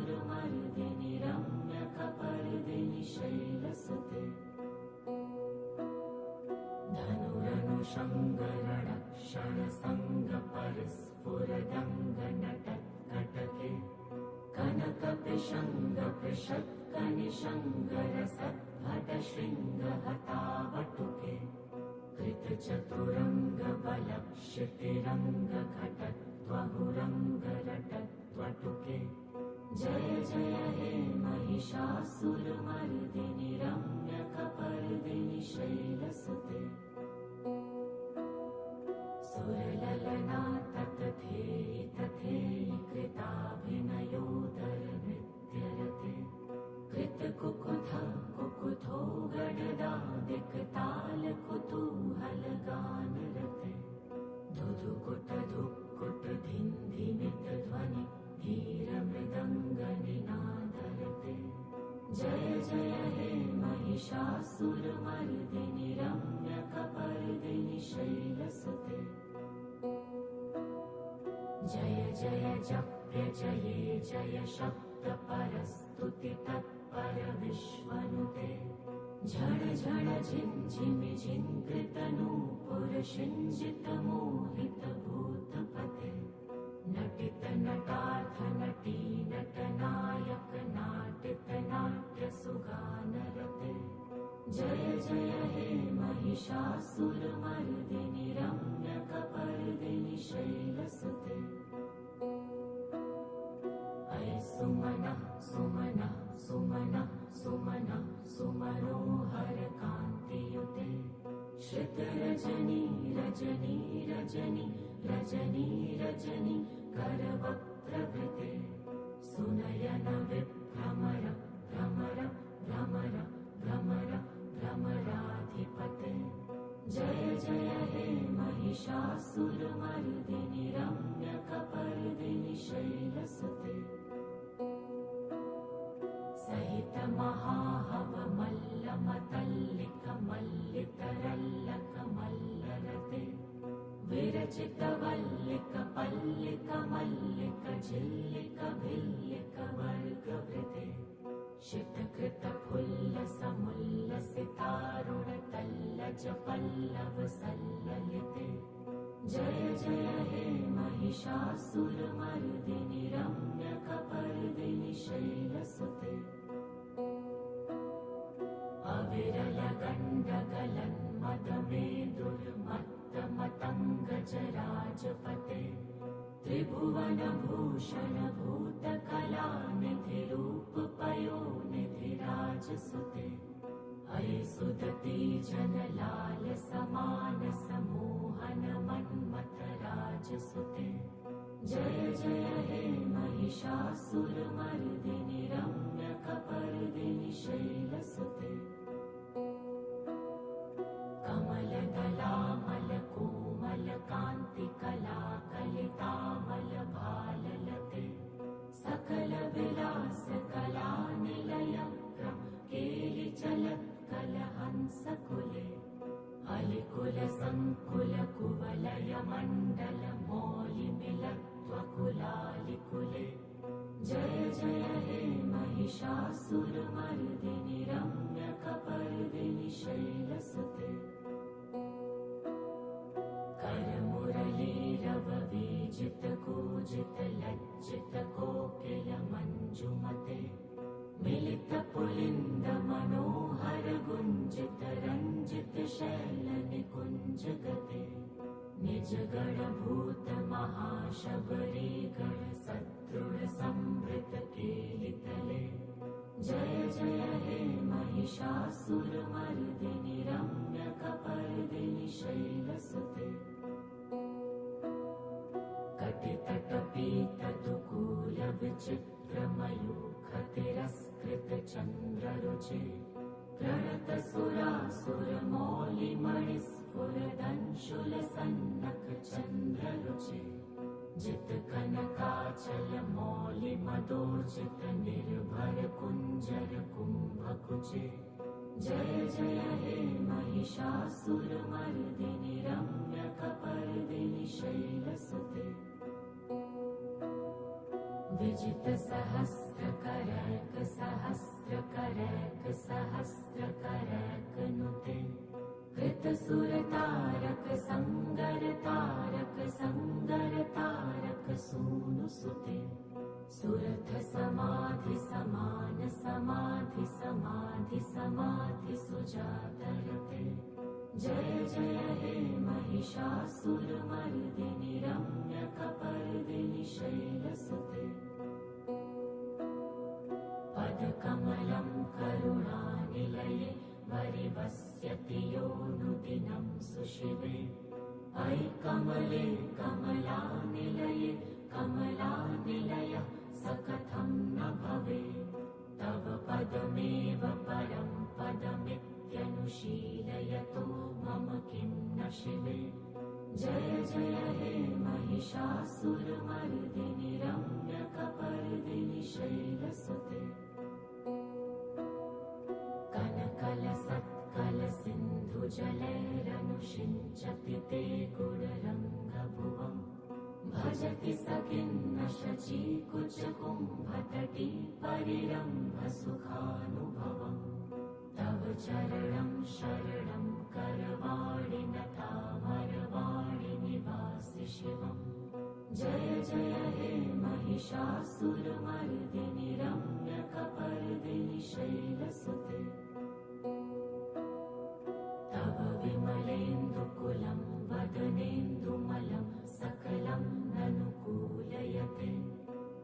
रम्यकपर्दिनि शैलसुते धनुरनुषङ्गरणक्षण सङ्ग परस्फुरदङ्ग नटत्कटके कनकपिशङ्ग पृषत्कनिशङ्गरसद्भट शृङ्गहतावटुके कृतचतुरङ्ग बलक्षितिरङ्ग घटत्वहुरङ्ग रटत्वटुके जय जय हे महिषासुरमर्दिनि रम्यकपर्दिनि शैलसुते सुरललना ततथेयि तथेयि कृताभिनयोदर नृत्यरते कृतकुकुथ कुकुथो गडदादिकताल कुतूहल गानरते धुधुकुट धुक्कुट धिन्धिमित ध्वनि धीर मृदङ्ग निनादरते जय जय हे महिषासुरमर्दिनि रम्यकपर्दिनि शैलसुते जय जय जप्य जये जय शब्द परस्तुति तत्पर विश्वनुते झण झण झिञ्झिमि झिङ्कृत नूपुर शिञ्जित मोहित भूतपते नटित नटार्थ नटी नटनायक नाटित नाट्य सुगानरते जय जय हे महिषासुरमर्दिनि रम्यकपर्दिनि शैलसुते अयि सुमनः सुमनः सुमनः सुमनः सुमनोहर कान्तियुते श्रितरजनी रजनी रजनी रजनी रजनी करवक्त्रवृते सुनयन विभ्रमर महिषासुरमर्दिनि रम्यकपर्दिनि शैलसुते सहित महाहवमल्लमतल्लिकमल्लितरल्लकमल्लरते विरचितवल्लिकपल्लिकमल्लिकझिल्लिकभिल्लिकवर्गवृते शितकृतफुल्लसमुल्लसितारुणतल्लजपल्लवसल्ललिते जय जय हे महिषासुरमर्दिनि रम्यकपर्दिनि शैलसुते अविरलगण्डगलन्मदमेदुर्मत्तमतङ्गजराजपते त्रिभुवनभूषण भूतकलानिधिरूपपयोनिधिराजसुते अये सुदती जनलाल समान समोहन मन्मथराजसुते जय जय हे महिषासुरमर्दिनि रम्यकपर्दिनि शैलसुते कमलदलामलकोमलकान्तिकलाकलितामलभाललते सकलविलासकलानिलयक्रम केलिचलत्कलहंसकुले अलिकुलसङ्कुलकुवलयमण्डलमौलिमिलत्वकुलालिकुले जय जय हे महिषासुरमर्दिनि रम्यकपर्दिनि शैलसुते करमुरलीरववीजितकूजितलज्जितकोकिलमञ्जुमते मिलितपुलिन्दमनोहरगुञ्जितरञ्जितशैलनिकुञ्जगते निजगणभूतमहाशबरीगणसदृढसंवृतकेलितले जय जय हे महिषासुरमर्दिनि रम्यकपर्दिनि शैलसुते कटितटपीतदुकूलविचित्रमयूखतिरस्कृतचन्द्ररुचे प्रणतसुरासुरमौलिमणिस्फुरदंशुलसन्नखचन्द्ररुचे जितकनकाचलमौलिमदोर्जितनिर्भरकुञ्जरकुम्भकुचे जय जय हे महिषासुरमर्दिनि रम्यकपर्दिनि शैलसुते विजितसहस्रकरैकसहस्रकरैकसहस्रकरैकनुते कृतसुरतारकसङ्गरतारकसङ्गरतारकसूनुसुते सुरथसमाधिसमानसमाधिसमाधिसमाधिसुजातरते जय जय हे महिषासुरमर्दिनि रम्यकपर्दिनि शैलसुते पदकमलं करुणानिलये वरिवस्यति योऽनुदिनं सुशिवे अयि कमले कमलानिलये कमलानिलयः स कथं न भवेत् तव पदमेव परं पदमित्यनुशीलयतो मम किं न शिवे जय जय हे महिषासुरमर्दिनि रम्यकपर्दिनि शैलसुते कनकलसत्कलसिन्धुजलैरनुषिञ्चति ते गुणरङ्गभुवम् भजति स किन्न शचीकुचकुम्भतटी परिरम्भसुखानुभवम् तव चरणं शरणं करवाणि नतामरवाणि निवासि शिवम् जय जय हे महिषासुरमर्दिनि रम्यकपर्दिनि शैलसुते तव विमलेन्दुकुलं वदनेन्दुमलं सकलं ननुकूलयते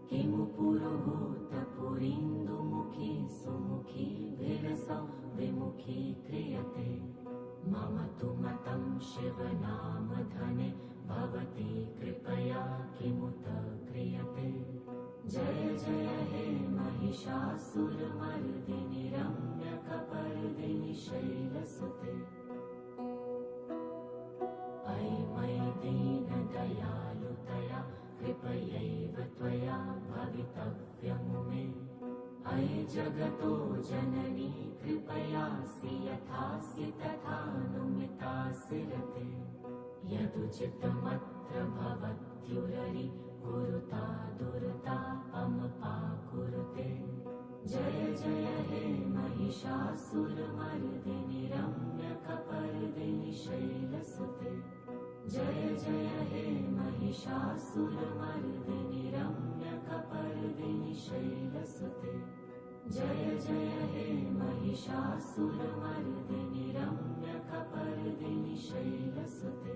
किमु पुरुहूतपुरीन्दुमुखी सुमुखी विरसौ विमुखी क्रियते मम तु मतं शिवनामधने भवती कृपया किमुत क्रियते जय जय हे महिषासुरमर्दिनि रम्यकपर्दिनि शैलसुते अयि मयि जगतो जननी कृपयासि यथासि तथानुमितासि रते यदुचितमत्र भवत्युररि कुरुता दुर्तापमपाकुरुते जय जय हे महिषासुरमर्दिनि रम्यकपर्दिनि शैलसुते जय जय हे महिषासुरमर्दिनि रम्यकपर्दिनि शैलसुते जय जय हे महिषासुरमर्दिनि रम्यकपर्दिनि शैलसुते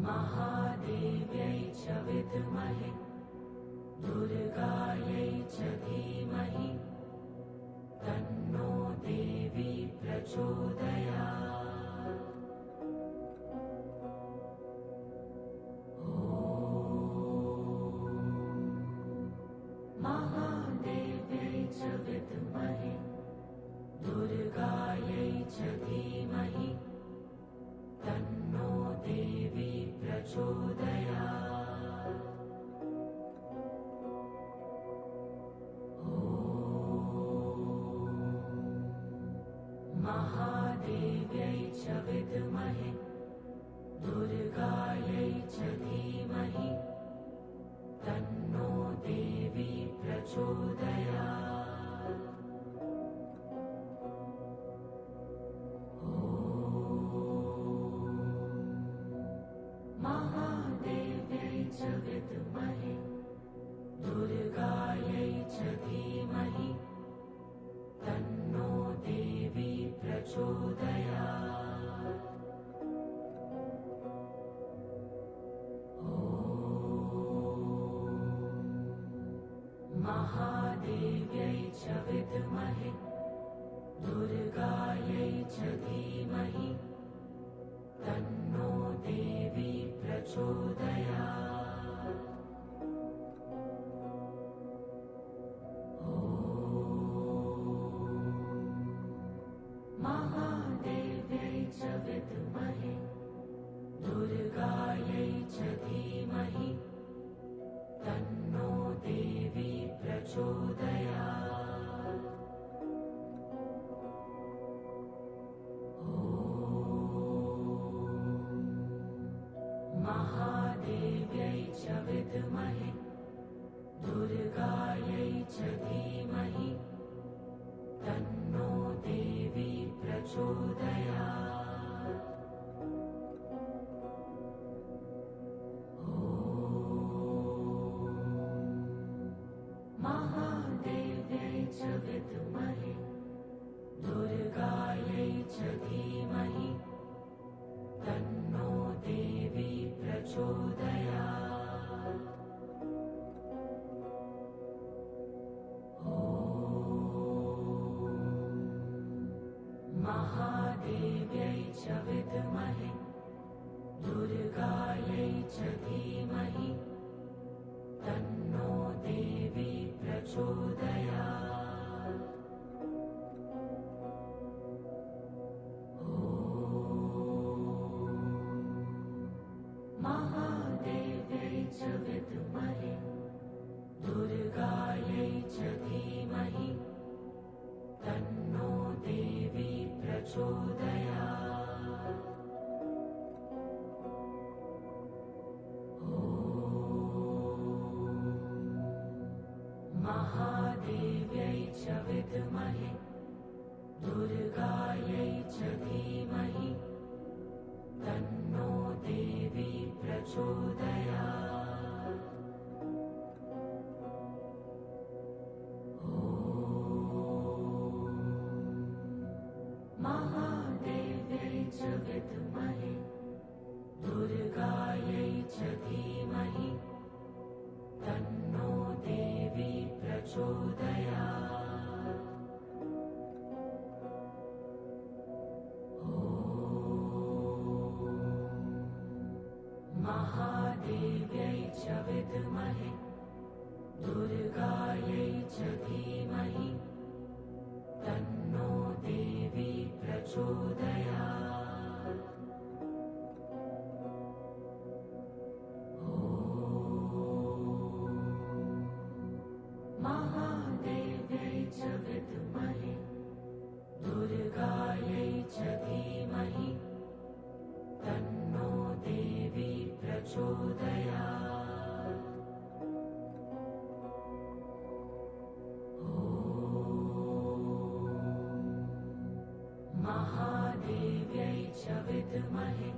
महादेव्यै च विद्महे दुर्गायै च धीमहि तन्नो देवी प्रचोदयात् महादेव्यै च विद्महे दुर्गायै च धीमहि तन्नो देवी प्रचोदयात् महादेव्यै च विद्महे दुर्गायै च धीमहि तन्नो देवी प्रचोदयात् महादेव्यै च विद्महे दुर्गायै च धीमहि तन्नो देवी प्रचोदयात् महादेव्यै च विद्महे दुर्गायै च धीमहि तन्नो देवी प्रचोदयात् महादेव्यै च विद्महे दुर्गायै च धीमहि तन्नो देवी प्रचोदयात् महादेव्यै च विद्महे दुर्गायै च धीमहि तन्नो देवी प्रचोदयात् महादेव्यै च विद्महे दुर्गायै च धीमहि तन्नो देवी प्रचोदयात् महादेव्यै च विद्महे दुर्गायै च धीमहि तन्नो देवी प्रचोदयात् महादेव्यै च विद्महे दुर्गायै च धीमहि तन्नो देवी प्रचोदयात् महादेव्यै च विद्महे दुर्गायै च धीमहि तन्नो देवी प्रचोदयात् महादेव्यै च विद्महे दुर्गायै च धीमहि तन्नो देवी प्रचोदयात् महादेव्यै च विद्महे दुर्गायै च धीमहि प्रचोदयात्। महादेव्यै च विद्महे दुर्गायै च धीमहि तन्नो देवी प्रचोदयात्। महादेव्यै च विद्महे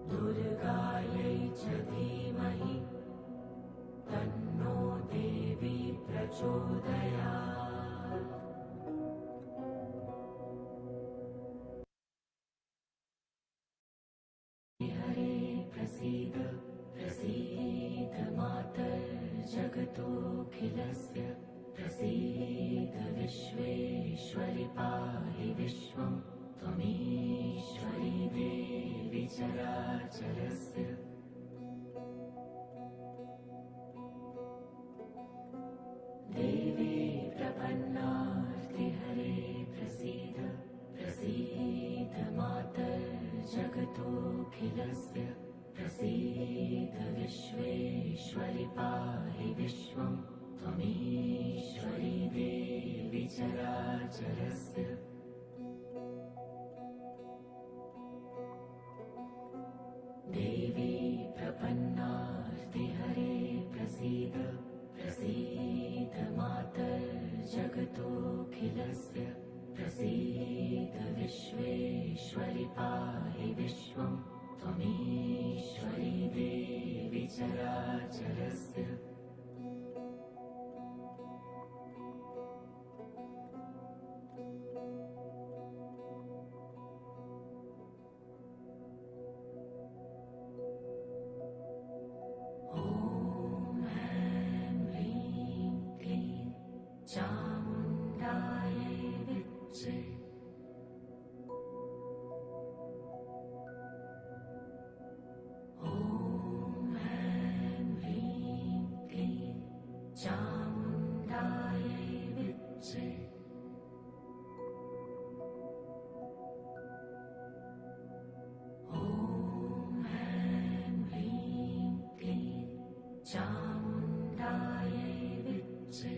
दुर्गायै च धीमहि तन्नो देवी प्रचोदयात्। हरे प्रसीद प्रसीद मातर्जगतोऽखिलस्य प्रसीद विश्वेश्वरि पाहि विश्वं त्वमीश्वरी देवी चराचरस्य। देवी प्रपन्नार्तिहरे प्रसीद प्रसीद मातर्जगतोऽखिलस्य प्रसीद विश्वेश्वरि पाहि विश्वं त्वमीश्वरी देवी चराचरस्य। देवी प्रपन्नार्तिहरे प्रसीद प्रसीद मातर्जगतोऽखिलस्य प्रसीद विश्वेश्वरि पाहि विश्वं त्वमीश्वरी देवी चराचरस्य। चामुण्डायै विच्चे ॐ ऐं ह्रीं क्लीं चामुण्डायै विच्चे। ॐ ऐं ह्रीं क्लीं चामुण्डायै विच्चे।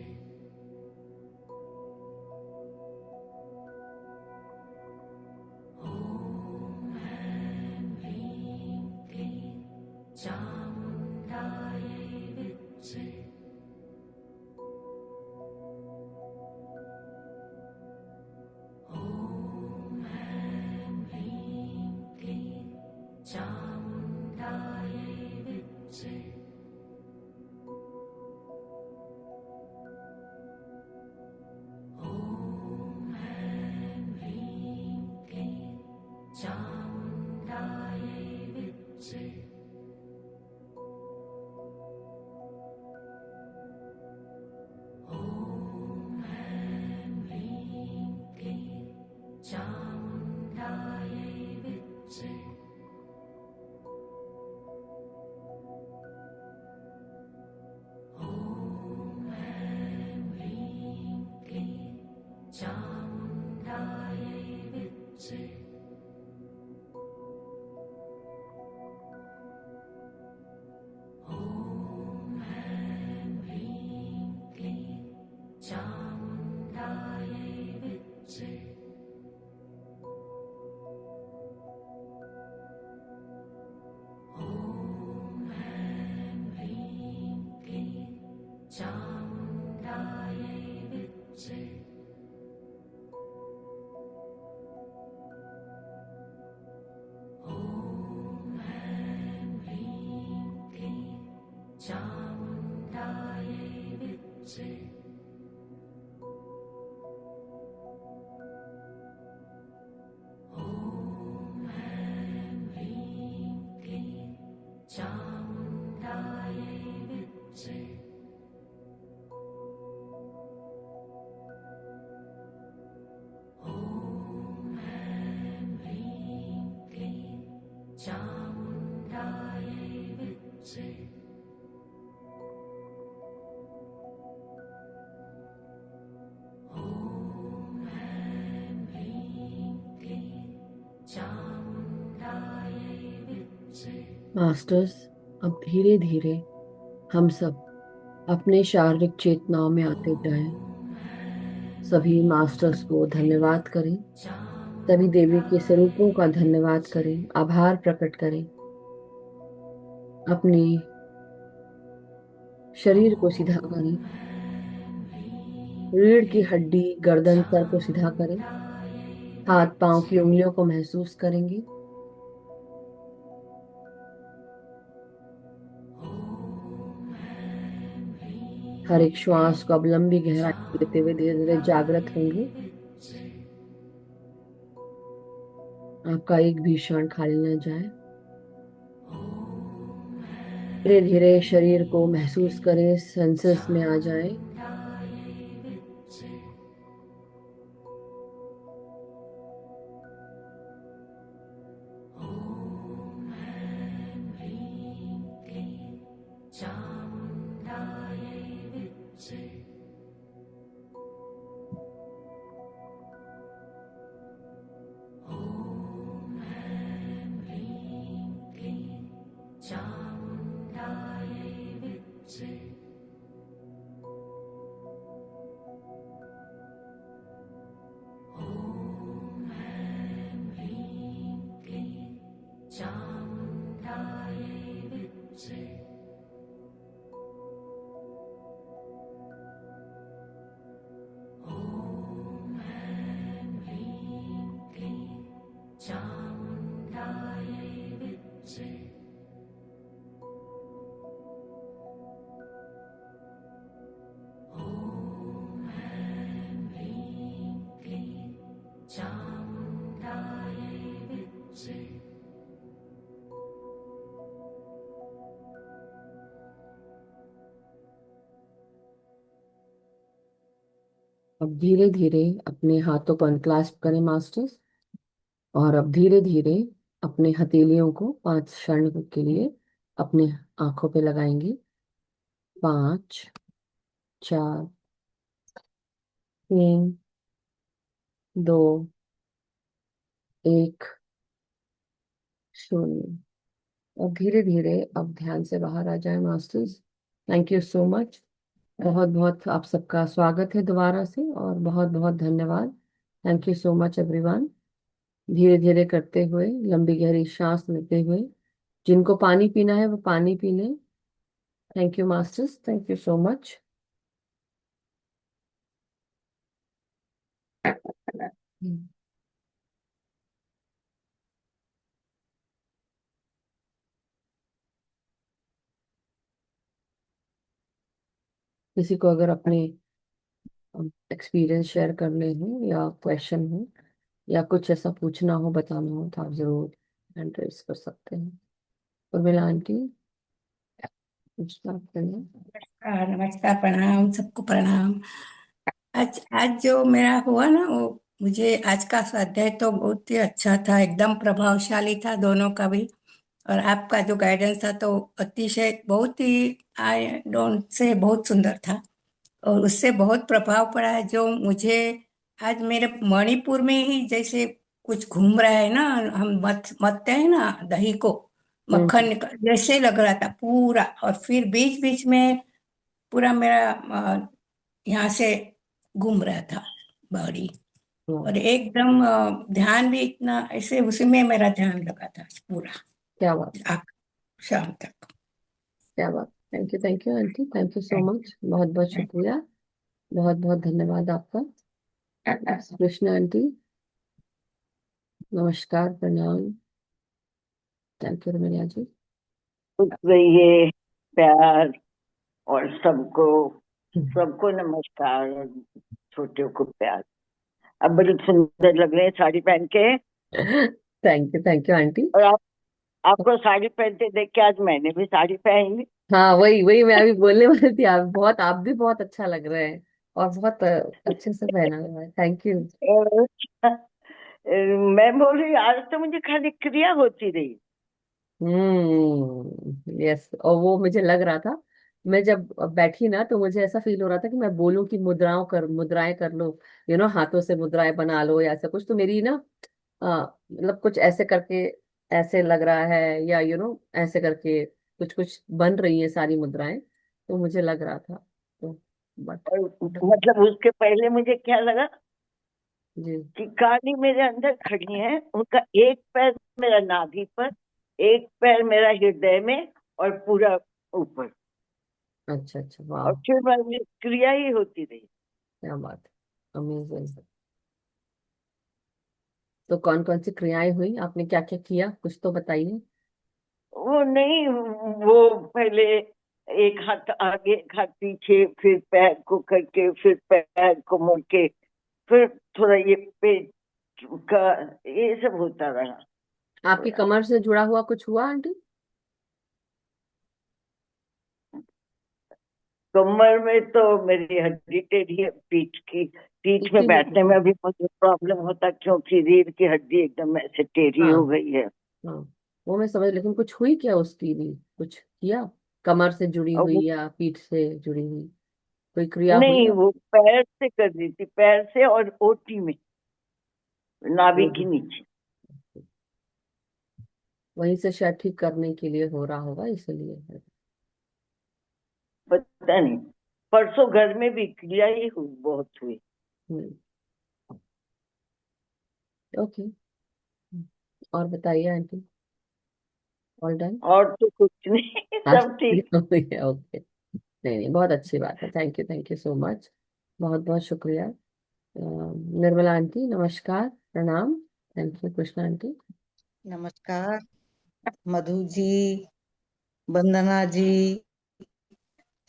चामुण्डायै विच्चे। ॐ ऐं ह्रीं क्लीं चामुण्डायै विच्चे। ॐ ऐं ह्रीं क्लीं चामुण्डायै विच्चे। ॐ ऐं ह्रीं क्लीं चामुण्डायै विच्चे। ॐ ऐं ह्रीं क्लीं चामुण्डायै विच्चे। ॐ ऐं ह्रीं क्लीं चामुण्डायै विच्चे। ॐ ऐं ह्रीं क्लीं चामुण्डायै विच्चे। ॐ ऐं ह्रीं क्लीं चामुण्डायै विच्चे। ॐ ऐं ह्रीं क्लीं चामुण्डायै विच्चे। ॐ ऐं ह्रीं क्लीं चामुण्डायै विच्चे। ॐ ऐं ह्रीं क्लीं मास्टर्स, अब धीरे धीरे हम सब अपने शारीरिक चेतनाओं में आते जाएं। सभी मास्टर्स को धन्यवाद करें। सभी देवी के स्वरूपों का धन्यवाद करें, आभार प्रकट करें। अपने शरीर को सीधा करें। रीढ़ की हड्डी, गर्दन, सर को सीधा करें। हाथ पांव की उंगलियों को महसूस करेंगे। हर एक श्वास को अब लंबी गहराई लेते हुए धीरे धीरे जागृत होंगे। आपका एक भी क्षण खाली न जाए। धीरे धीरे शरीर को महसूस करें, सेंसेस में आ जाए। अब धीरे धीरे अपने हाथों को अनक्लास्प करें मास्टर्स। और अब धीरे धीरे अपने हथेलियों को 5 क्षण के लिए अपने आंखों पे लगाएंगे। 5, 4, 3, 2, 1, 0। और धीरे धीरे अब ध्यान से बाहर आ जाए masters. Thank you so much. बहुत बहुत आप सबका स्वागत है दोबारा से, और बहुत बहुत धन्यवाद। Thank you so much everyone. धीरे धीरे करते हुए लंबी गहरी सांस लेते हुए, जिनको पानी पीना है वो पानी पी लें। Thank you masters, thank you so much. किसी को अगर अपने एक्सपीरियंस शेयर करने हो या क्वेश्चन हो या कुछ ऐसा पूछना हो, बताना हो, तो आप जरूर हैंड रेज कर सकते हैं। उर्मिला आंटी, स्टार्ट करें। नमस्कार नमस्कार, प्रणाम सबको प्रणाम। आज आज जो मेरा हुआ ना, वो मुझे आज का स्वाध्याय तो बहुत ही अच्छा था, एकदम प्रभावशाली था दोनों का भी। और आपका जो गाइडेंस था तो अतिशय बहुत ही, आई डोंट से, बहुत सुंदर था। और उससे बहुत प्रभाव पड़ा है जो मुझे आज मेरे मणिपुर में ही जैसे कुछ घूम रहा है ना। हम मथते हैं ना दही को, मक्खन हम्म। निकल जैसे लग रहा था पूरा। और फिर बीच बीच में पूरा मेरा यहाँ से घूम रहा था बॉडी। और वाह, एकदम ध्यान भी इतना ऐसे उसी में मेरा ध्यान लगा था पूरा क्या बात, शाम तक। क्या बात। Thank you aunty, thank you so much, बहुत बहुत शुक्रिया। बहुत बहुत धन्यवाद आपका। कृष्णा आंटी, नमस्कार, प्रणाम। थैंक यू रमैया जी। खुश रहिए। प्यार। और सबको सबको नमस्कार और छोटियों को प्यार। अब बड़ी सुंदर लग रहे हैं साड़ी पहन के। Thank you aunty. और आपको साड़ी पहनते देख के आज मैंने भी साड़ी पहनी। हाँ, वही वही मैं अभी बोलने वाली थी। आप भी बहुत अच्छा लग रहे हैं, और बहुत अच्छे से पहना हुआ है। Thank you. और मैं बोल रही आज तो मुझे खाली क्रिया होती रही। यस, और वो मुझे लग रहा था, मैं जब बैठी ना तो मुझे ऐसा फील हो रहा था कि मैं बोलूं कि मुद्राएं कर लो, हाथों से मुद्राएं बना लो या ऐसा कुछ। तो मेरी ना मतलब कुछ ऐसे करके ऐसे लग रहा है, या ऐसे करके कुछ कुछ बन रही है सारी मुद्राएं, तो मुझे लग रहा था। तो बट और मतलब उसके पहले मुझे क्या लगा जी। कि काली मेरे अंदर खड़ी है, उनका एक पैर मेरा नाभि पर, एक पैर मेरा हृदय में, और पूरा ऊपर। अच्छा अच्छा, और वाह। फिर बाद में क्रिया ही होती रही। क्या बात है, अमेजिंग। तो कौन कौन सी क्रियाएं हुई, आपने क्या क्या किया, कुछ तो बताइए। वो नहीं, वो पहले एक हाथ आगे एक हाथ पीछे, फिर पैर को करके, फिर पैर को मोड़ के, फिर थोड़ा ये पेट का, ये सब होता रहा आपकी थोड़ा। कमर से जुड़ा हुआ कुछ हुआ आंटी? कमर में तो मेरी हड्डी टेढ़ी है, पीठ की, पीठ में इसीलिए बैठने तो। में भी मुझे प्रॉब्लम होता, क्योंकि रीढ़ की हड्डी एकदम ऐसे टेढ़ी हाँ हो गई है। हाँ, वो मैं समझ, लेकिन कुछ हुई क्या उसकी भी, कुछ किया? कमर से जुड़ी और हुई वो या पीठ से जुड़ी हुई कोई क्रिया हुई नहीं, आप? वो पैर से कर दी थी, पैर से और ओटी में, नाभि वो के भी नीचे। वहीं से शायद ठीक करने के लिए हो रहा होगा, इसलिए। पता नहीं, परसों घर में भी क्रिया ही हुई, बहुत हुई। हम्म। ओके। और बताइए आंटी, ऑल डन? और तो कुछ नहीं, आज सब ठीक। ओके। नहीं नहीं, बहुत अच्छी बात है, थैंक यू सो मच। बहुत बहुत शुक्रिया। निर्मला आंटी नमस्कार, प्रणाम। Thank you Krishna aunty. नमस्कार मधु जी, वंदना जी,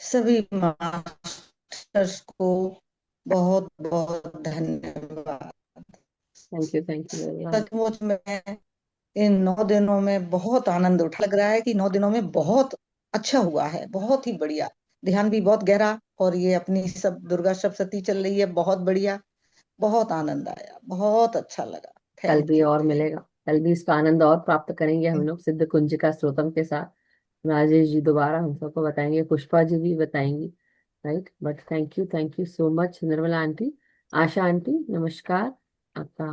सभी मास्टर्स को बहुत बहुत धन्यवाद। Thank you very much. सचमुच में इन 9 दिनों में बहुत आनंद उठा, लग रहा है कि 9 दिनों में बहुत अच्छा हुआ है, बहुत ही बढ़िया। ध्यान भी बहुत गहरा, और ये अपनी सब दुर्गा सप्तशती चल रही है, बहुत बढ़िया। बहुत आनंद आया, बहुत अच्छा लगा। कल भी थैंक यू। और मिलेगा, कल भी इसका आनंद और प्राप्त करेंगे हम लोग सिद्ध कुंजिका स्त्रोतम के साथ। राजेश जी दोबारा हम सबको बताएंगे, पुष्पा जी भी बताएंगी। Right, but thank you so much Nirmala aunty. Asha aunty नमस्कार। आपका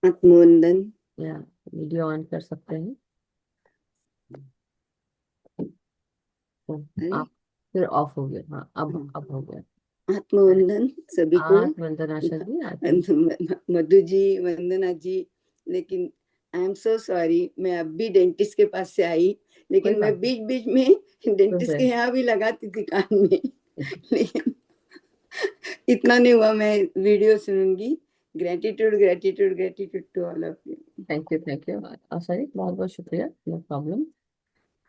आत्मवंदन। या वीडियो ऑन कर सकते हैं तो अरे आप। फिर ऑफ हो गया, हाँ हाँ, अब हो गया। अरे, आत्मवंदन सभी को। आज वंदना आशा जी आज मधु जी, वंदना जी, लेकिन आई एम सो सॉरी, मैं अब भी डेंटिस्ट के पास से आई, कोई लेकिन मैं बात बीच बीच में नहीं, डेंटिस्ट के सुन यहाँ भी लगाती थी कान में। लेकिन इतना नहीं हुआ, मैं वीडियो सुनूंगी। Gratitude gratitude gratitude to all of you. Thank you Asha ji, बहुत बहुत शुक्रिया, नो प्रॉब्लम।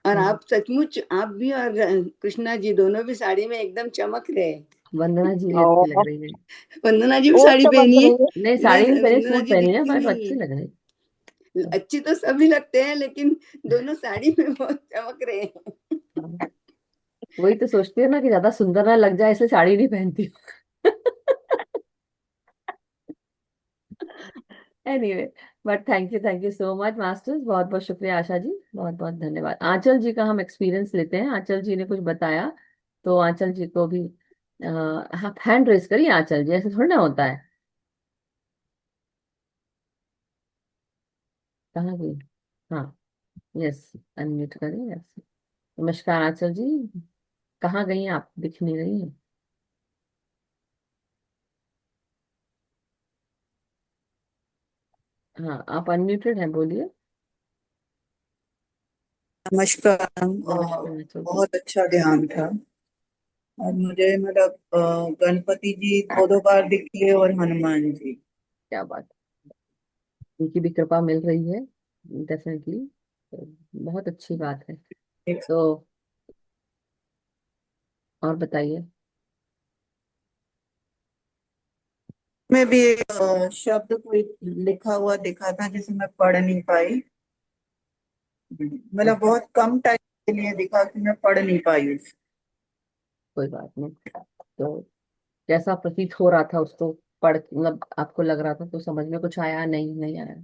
और आप सचमुच, आप भी और कृष्णा जी दोनों भी साड़ी में एकदम चमक रहे हैं। वंदना जी भी अच्छी लग और रही है। वंदना जी भी वो साड़ी चमक पहनी है। रही है। नहीं मैं, साड़ी नहीं पहनी, वंदना सूट जी पहनी है, दिखती पर नहीं अच्छी लग रही है। है। अच्छी तो सभी लगते हैं, लेकिन दोनों साड़ी में बहुत चमक रहे हैं। हाँ, वही तो सोचती है ना कि ज्यादा सुंदर ना लग जाए, इसलिए साड़ी नहीं पहनती हूँ। Anyway, but thank you so much masters, बहुत बहुत शुक्रिया आशा जी, बहुत बहुत धन्यवाद। आंचल जी का हम एक्सपीरियंस लेते हैं, आंचल जी ने कुछ बताया, तो आंचल जी को भी आप हैंड रेस करिए आंचल जी, ऐसे थोड़ी ना होता है। कहाँ गई? हाँ, यस, अनम्यूट करिए, यस। नमस्कार आंचल जी, कहाँ गई हैं आप, दिख नहीं रही हैं। हाँ, आप अनम्यूटेड हैं, बोलिए। नमस्कार। नमस्कार आंचल जी। बहुत अच्छा ध्यान था। और मुझे मतलब गणपति जी दो दो बार दिखे और हनुमान जी। क्या बात, उनकी भी कृपा मिल रही है, डेफिनेटली, तो बहुत अच्छी बात है। एक तो और बताइए। में भी एक शब्द कोई लिखा हुआ दिखा था, जिसे मैं पढ़ नहीं पाई। मतलब ओके, बहुत कम टाइम के लिए दिखा कि मैं पढ़ नहीं पाई उसे। कोई बात नहीं। तो कैसा प्रतीत हो रहा था उसको पढ़, मतलब आपको लग रहा था तो समझ में कुछ आया, नहीं नहीं आया?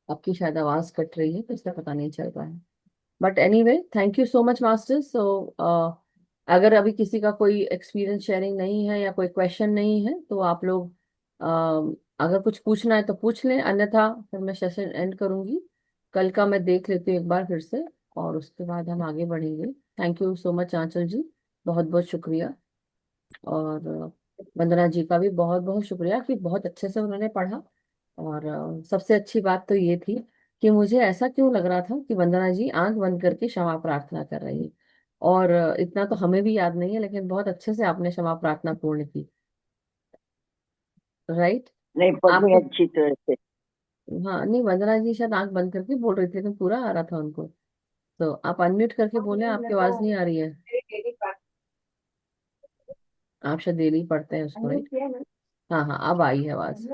आपकी शायद आवाज कट रही है तो इसका पता नहीं चल रहा है। But anyway, thank you so much master. So अगर अभी किसी का कोई एक्सपीरियंस शेयरिंग नहीं है या कोई क्वेश्चन नहीं है, तो आप लोग अगर कुछ पूछना है तो पूछ लें, अन्यथा फिर मैं सेशन एंड करूंगी। कल का मैं देख लेती हूँ एक बार फिर से, और उसके बाद हम आगे बढ़ेंगे। थैंक यू सो मच आंचल जी, बहुत बहुत शुक्रिया। और वंदना जी का भी बहुत बहुत शुक्रिया कि बहुत अच्छे से उन्होंने पढ़ा। और सबसे अच्छी बात तो ये थी कि मुझे ऐसा क्यों लग रहा था कि वंदना जी आंख बंद करके क्षमा प्रार्थना कर रही है। और इतना तो हमें भी याद नहीं है, लेकिन बहुत अच्छे से आपने क्षमा प्रार्थना पूर्ण की। राइट। नहीं, पढ़ी आपको, अच्छी तरह से। हाँ नहीं, वंदना जी शायद आंख बंद करके बोल रही थी, लेकिन पूरा आ रहा था उनको। तो आप अनम्यूट करके बोले, आपकी आवाज नहीं आ रही है। आप शायद डेली पढ़ते हैं उसको, राइट। हाँ हाँ, अब आई है आवाज।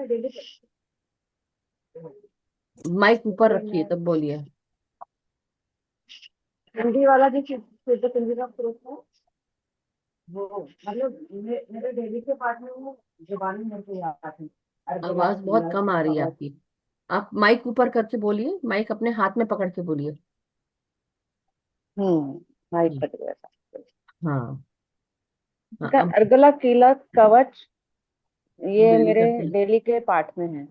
माइक ऊपर रखिए तब बोलिए। हिंदी वाला जो शुद्ध हिंदी का स्रोत है, वो मतलब मेरे डेली के पाठ में वो जुबानी मेरे को याद आती है। अर्गला आवाज बहुत कीलक कम आ रही है कवच। आपकी। आप माइक ऊपर करके बोलिए, माइक अपने हाथ में पकड़ के बोलिए। माइक हम्म, कट गया था। हाँ हाँ, ठीक है, अब अर्गला कीलक कवच, ये डेली मेरे करते हैं। डेली के पाठ में है।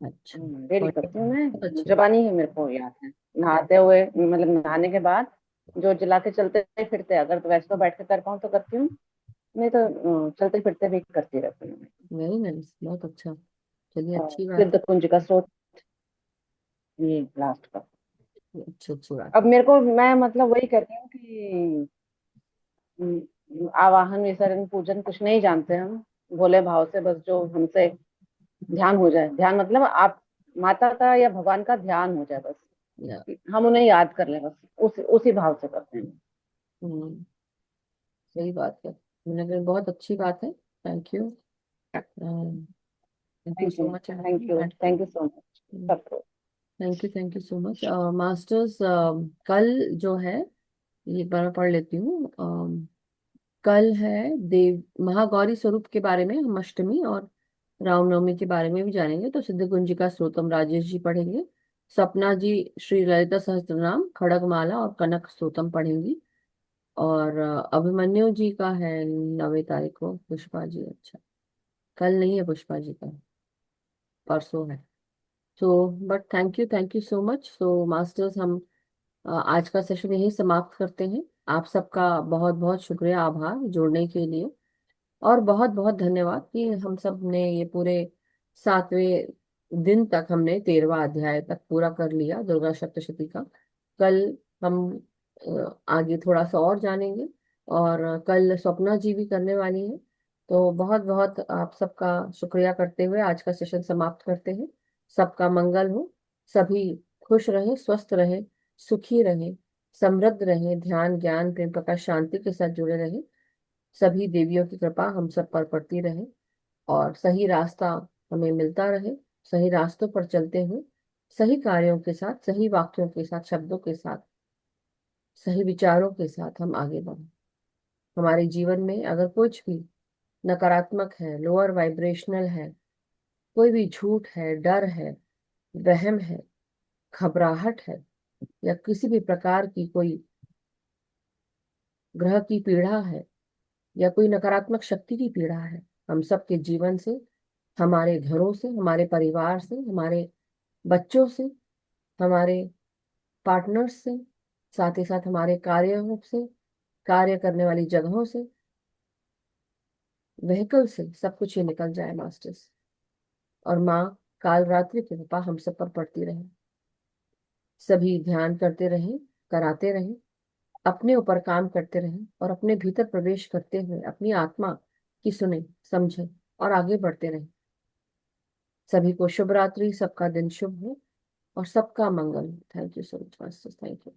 अच्छा, डेली बढ़िया, करती हूँ मैं। बहुत अच्छी बात। जबानी ही मेरे को याद है, नहाते हुए मतलब नहाने के बाद जो चिल्लाते चलते फिरते, अगर तो वैसे तो बैठ के कर पाऊँ तो करती हूँ, नहीं तो चलते फिरते भी करती रहती हूँ। वेरी नाइस, बहुत अच्छा। चलिए, और अच्छी बात सिद्ध है। कुंज का स्रोत, ये लास्ट का। अच्छी अच्छी बात अब है। मेरे को, मैं मतलब वही कहती हूँ कि आवाहन विसर्जन पूजन कुछ नहीं जानते हम, भोले भाव से बस जो हमसे ध्यान हो जाए, ध्यान मतलब आप माता का या भगवान का ध्यान हो जाए या, बस, हम उन्हें याद कर ले बस, उसी भाव से करते हैं। हम्म, सही बात है। मैंने कहा बहुत अच्छी बात है। Thank you, thank you thank you, so much. Thank you so much सबको। Thank you so much masters. कल जो है, ये एक बार मैं पढ़ लेती हूँ। कल है देव महागौरी स्वरूप के बारे में हम अष्टमी और रामनवमी के बारे में भी जानेंगे। तो सिद्ध कुंज का स्त्रोतम राजेश जी पढ़ेंगे, सपना जी श्री ललिता सहस्त्रनाम खड़गमाला और कनक स्त्रोतम पढ़ेंगी। और अभिमन्यु जी का है 9 तारीख को, पुष्पा जी, अच्छा कल नहीं है पुष्पा जी का, परसों है। So but thank you so much. So masters, हम आज का सेशन यही समाप्त करते हैं। आप सबका बहुत बहुत शुक्रिया, आभार जुड़ने के लिए। और बहुत बहुत धन्यवाद कि हम सब ने ये पूरे 7वें दिन तक हमने 13वां अध्याय तक पूरा कर लिया दुर्गा सप्तशती का। कल हम आगे थोड़ा सा और जानेंगे, और कल स्वप्ना जी भी करने वाली हैं। तो बहुत बहुत आप सबका शुक्रिया करते हुए आज का सेशन समाप्त करते हैं। सबका मंगल हो, सभी खुश रहे, स्वस्थ रहे, सुखी रहे, समृद्ध रहे, ध्यान ज्ञान प्रेम प्रकाश शांति के साथ जुड़े रहे। सभी देवियों की कृपा हम सब पर पड़ती रहे, और सही रास्ता हमें मिलता रहे। सही रास्तों पर चलते हुए, सही कार्यों के साथ, सही वाक्यों के साथ, शब्दों के साथ, सही विचारों के साथ हम आगे बढ़ें। हमारे जीवन में अगर कुछ भी नकारात्मक है, लोअर वाइब्रेशनल है, कोई भी झूठ है, डर है, वहम है, घबराहट है, या किसी भी प्रकार की कोई ग्रह की पीड़ा है, या कोई नकारात्मक शक्ति की पीड़ा है, हम सबके जीवन से, हमारे घरों से, हमारे परिवार से, हमारे बच्चों से, हमारे पार्टनर्स से, साथ ही साथ हमारे कार्यों से, कार्य करने वाली जगहों से, व्हीकल से, सब कुछ ही निकल जाए मास्टर्स। और माँ काल रात्रि की कृपा हम सब पर पड़ती रहे। सभी ध्यान करते रहें, कराते रहें, अपने ऊपर काम करते रहें, और अपने भीतर प्रवेश करते हुए अपनी आत्मा की सुने, समझें और आगे बढ़ते रहें। सभी को शुभ रात्रि, सबका दिन शुभ हो और सबका मंगल हो। Thank you so much masters, thank you.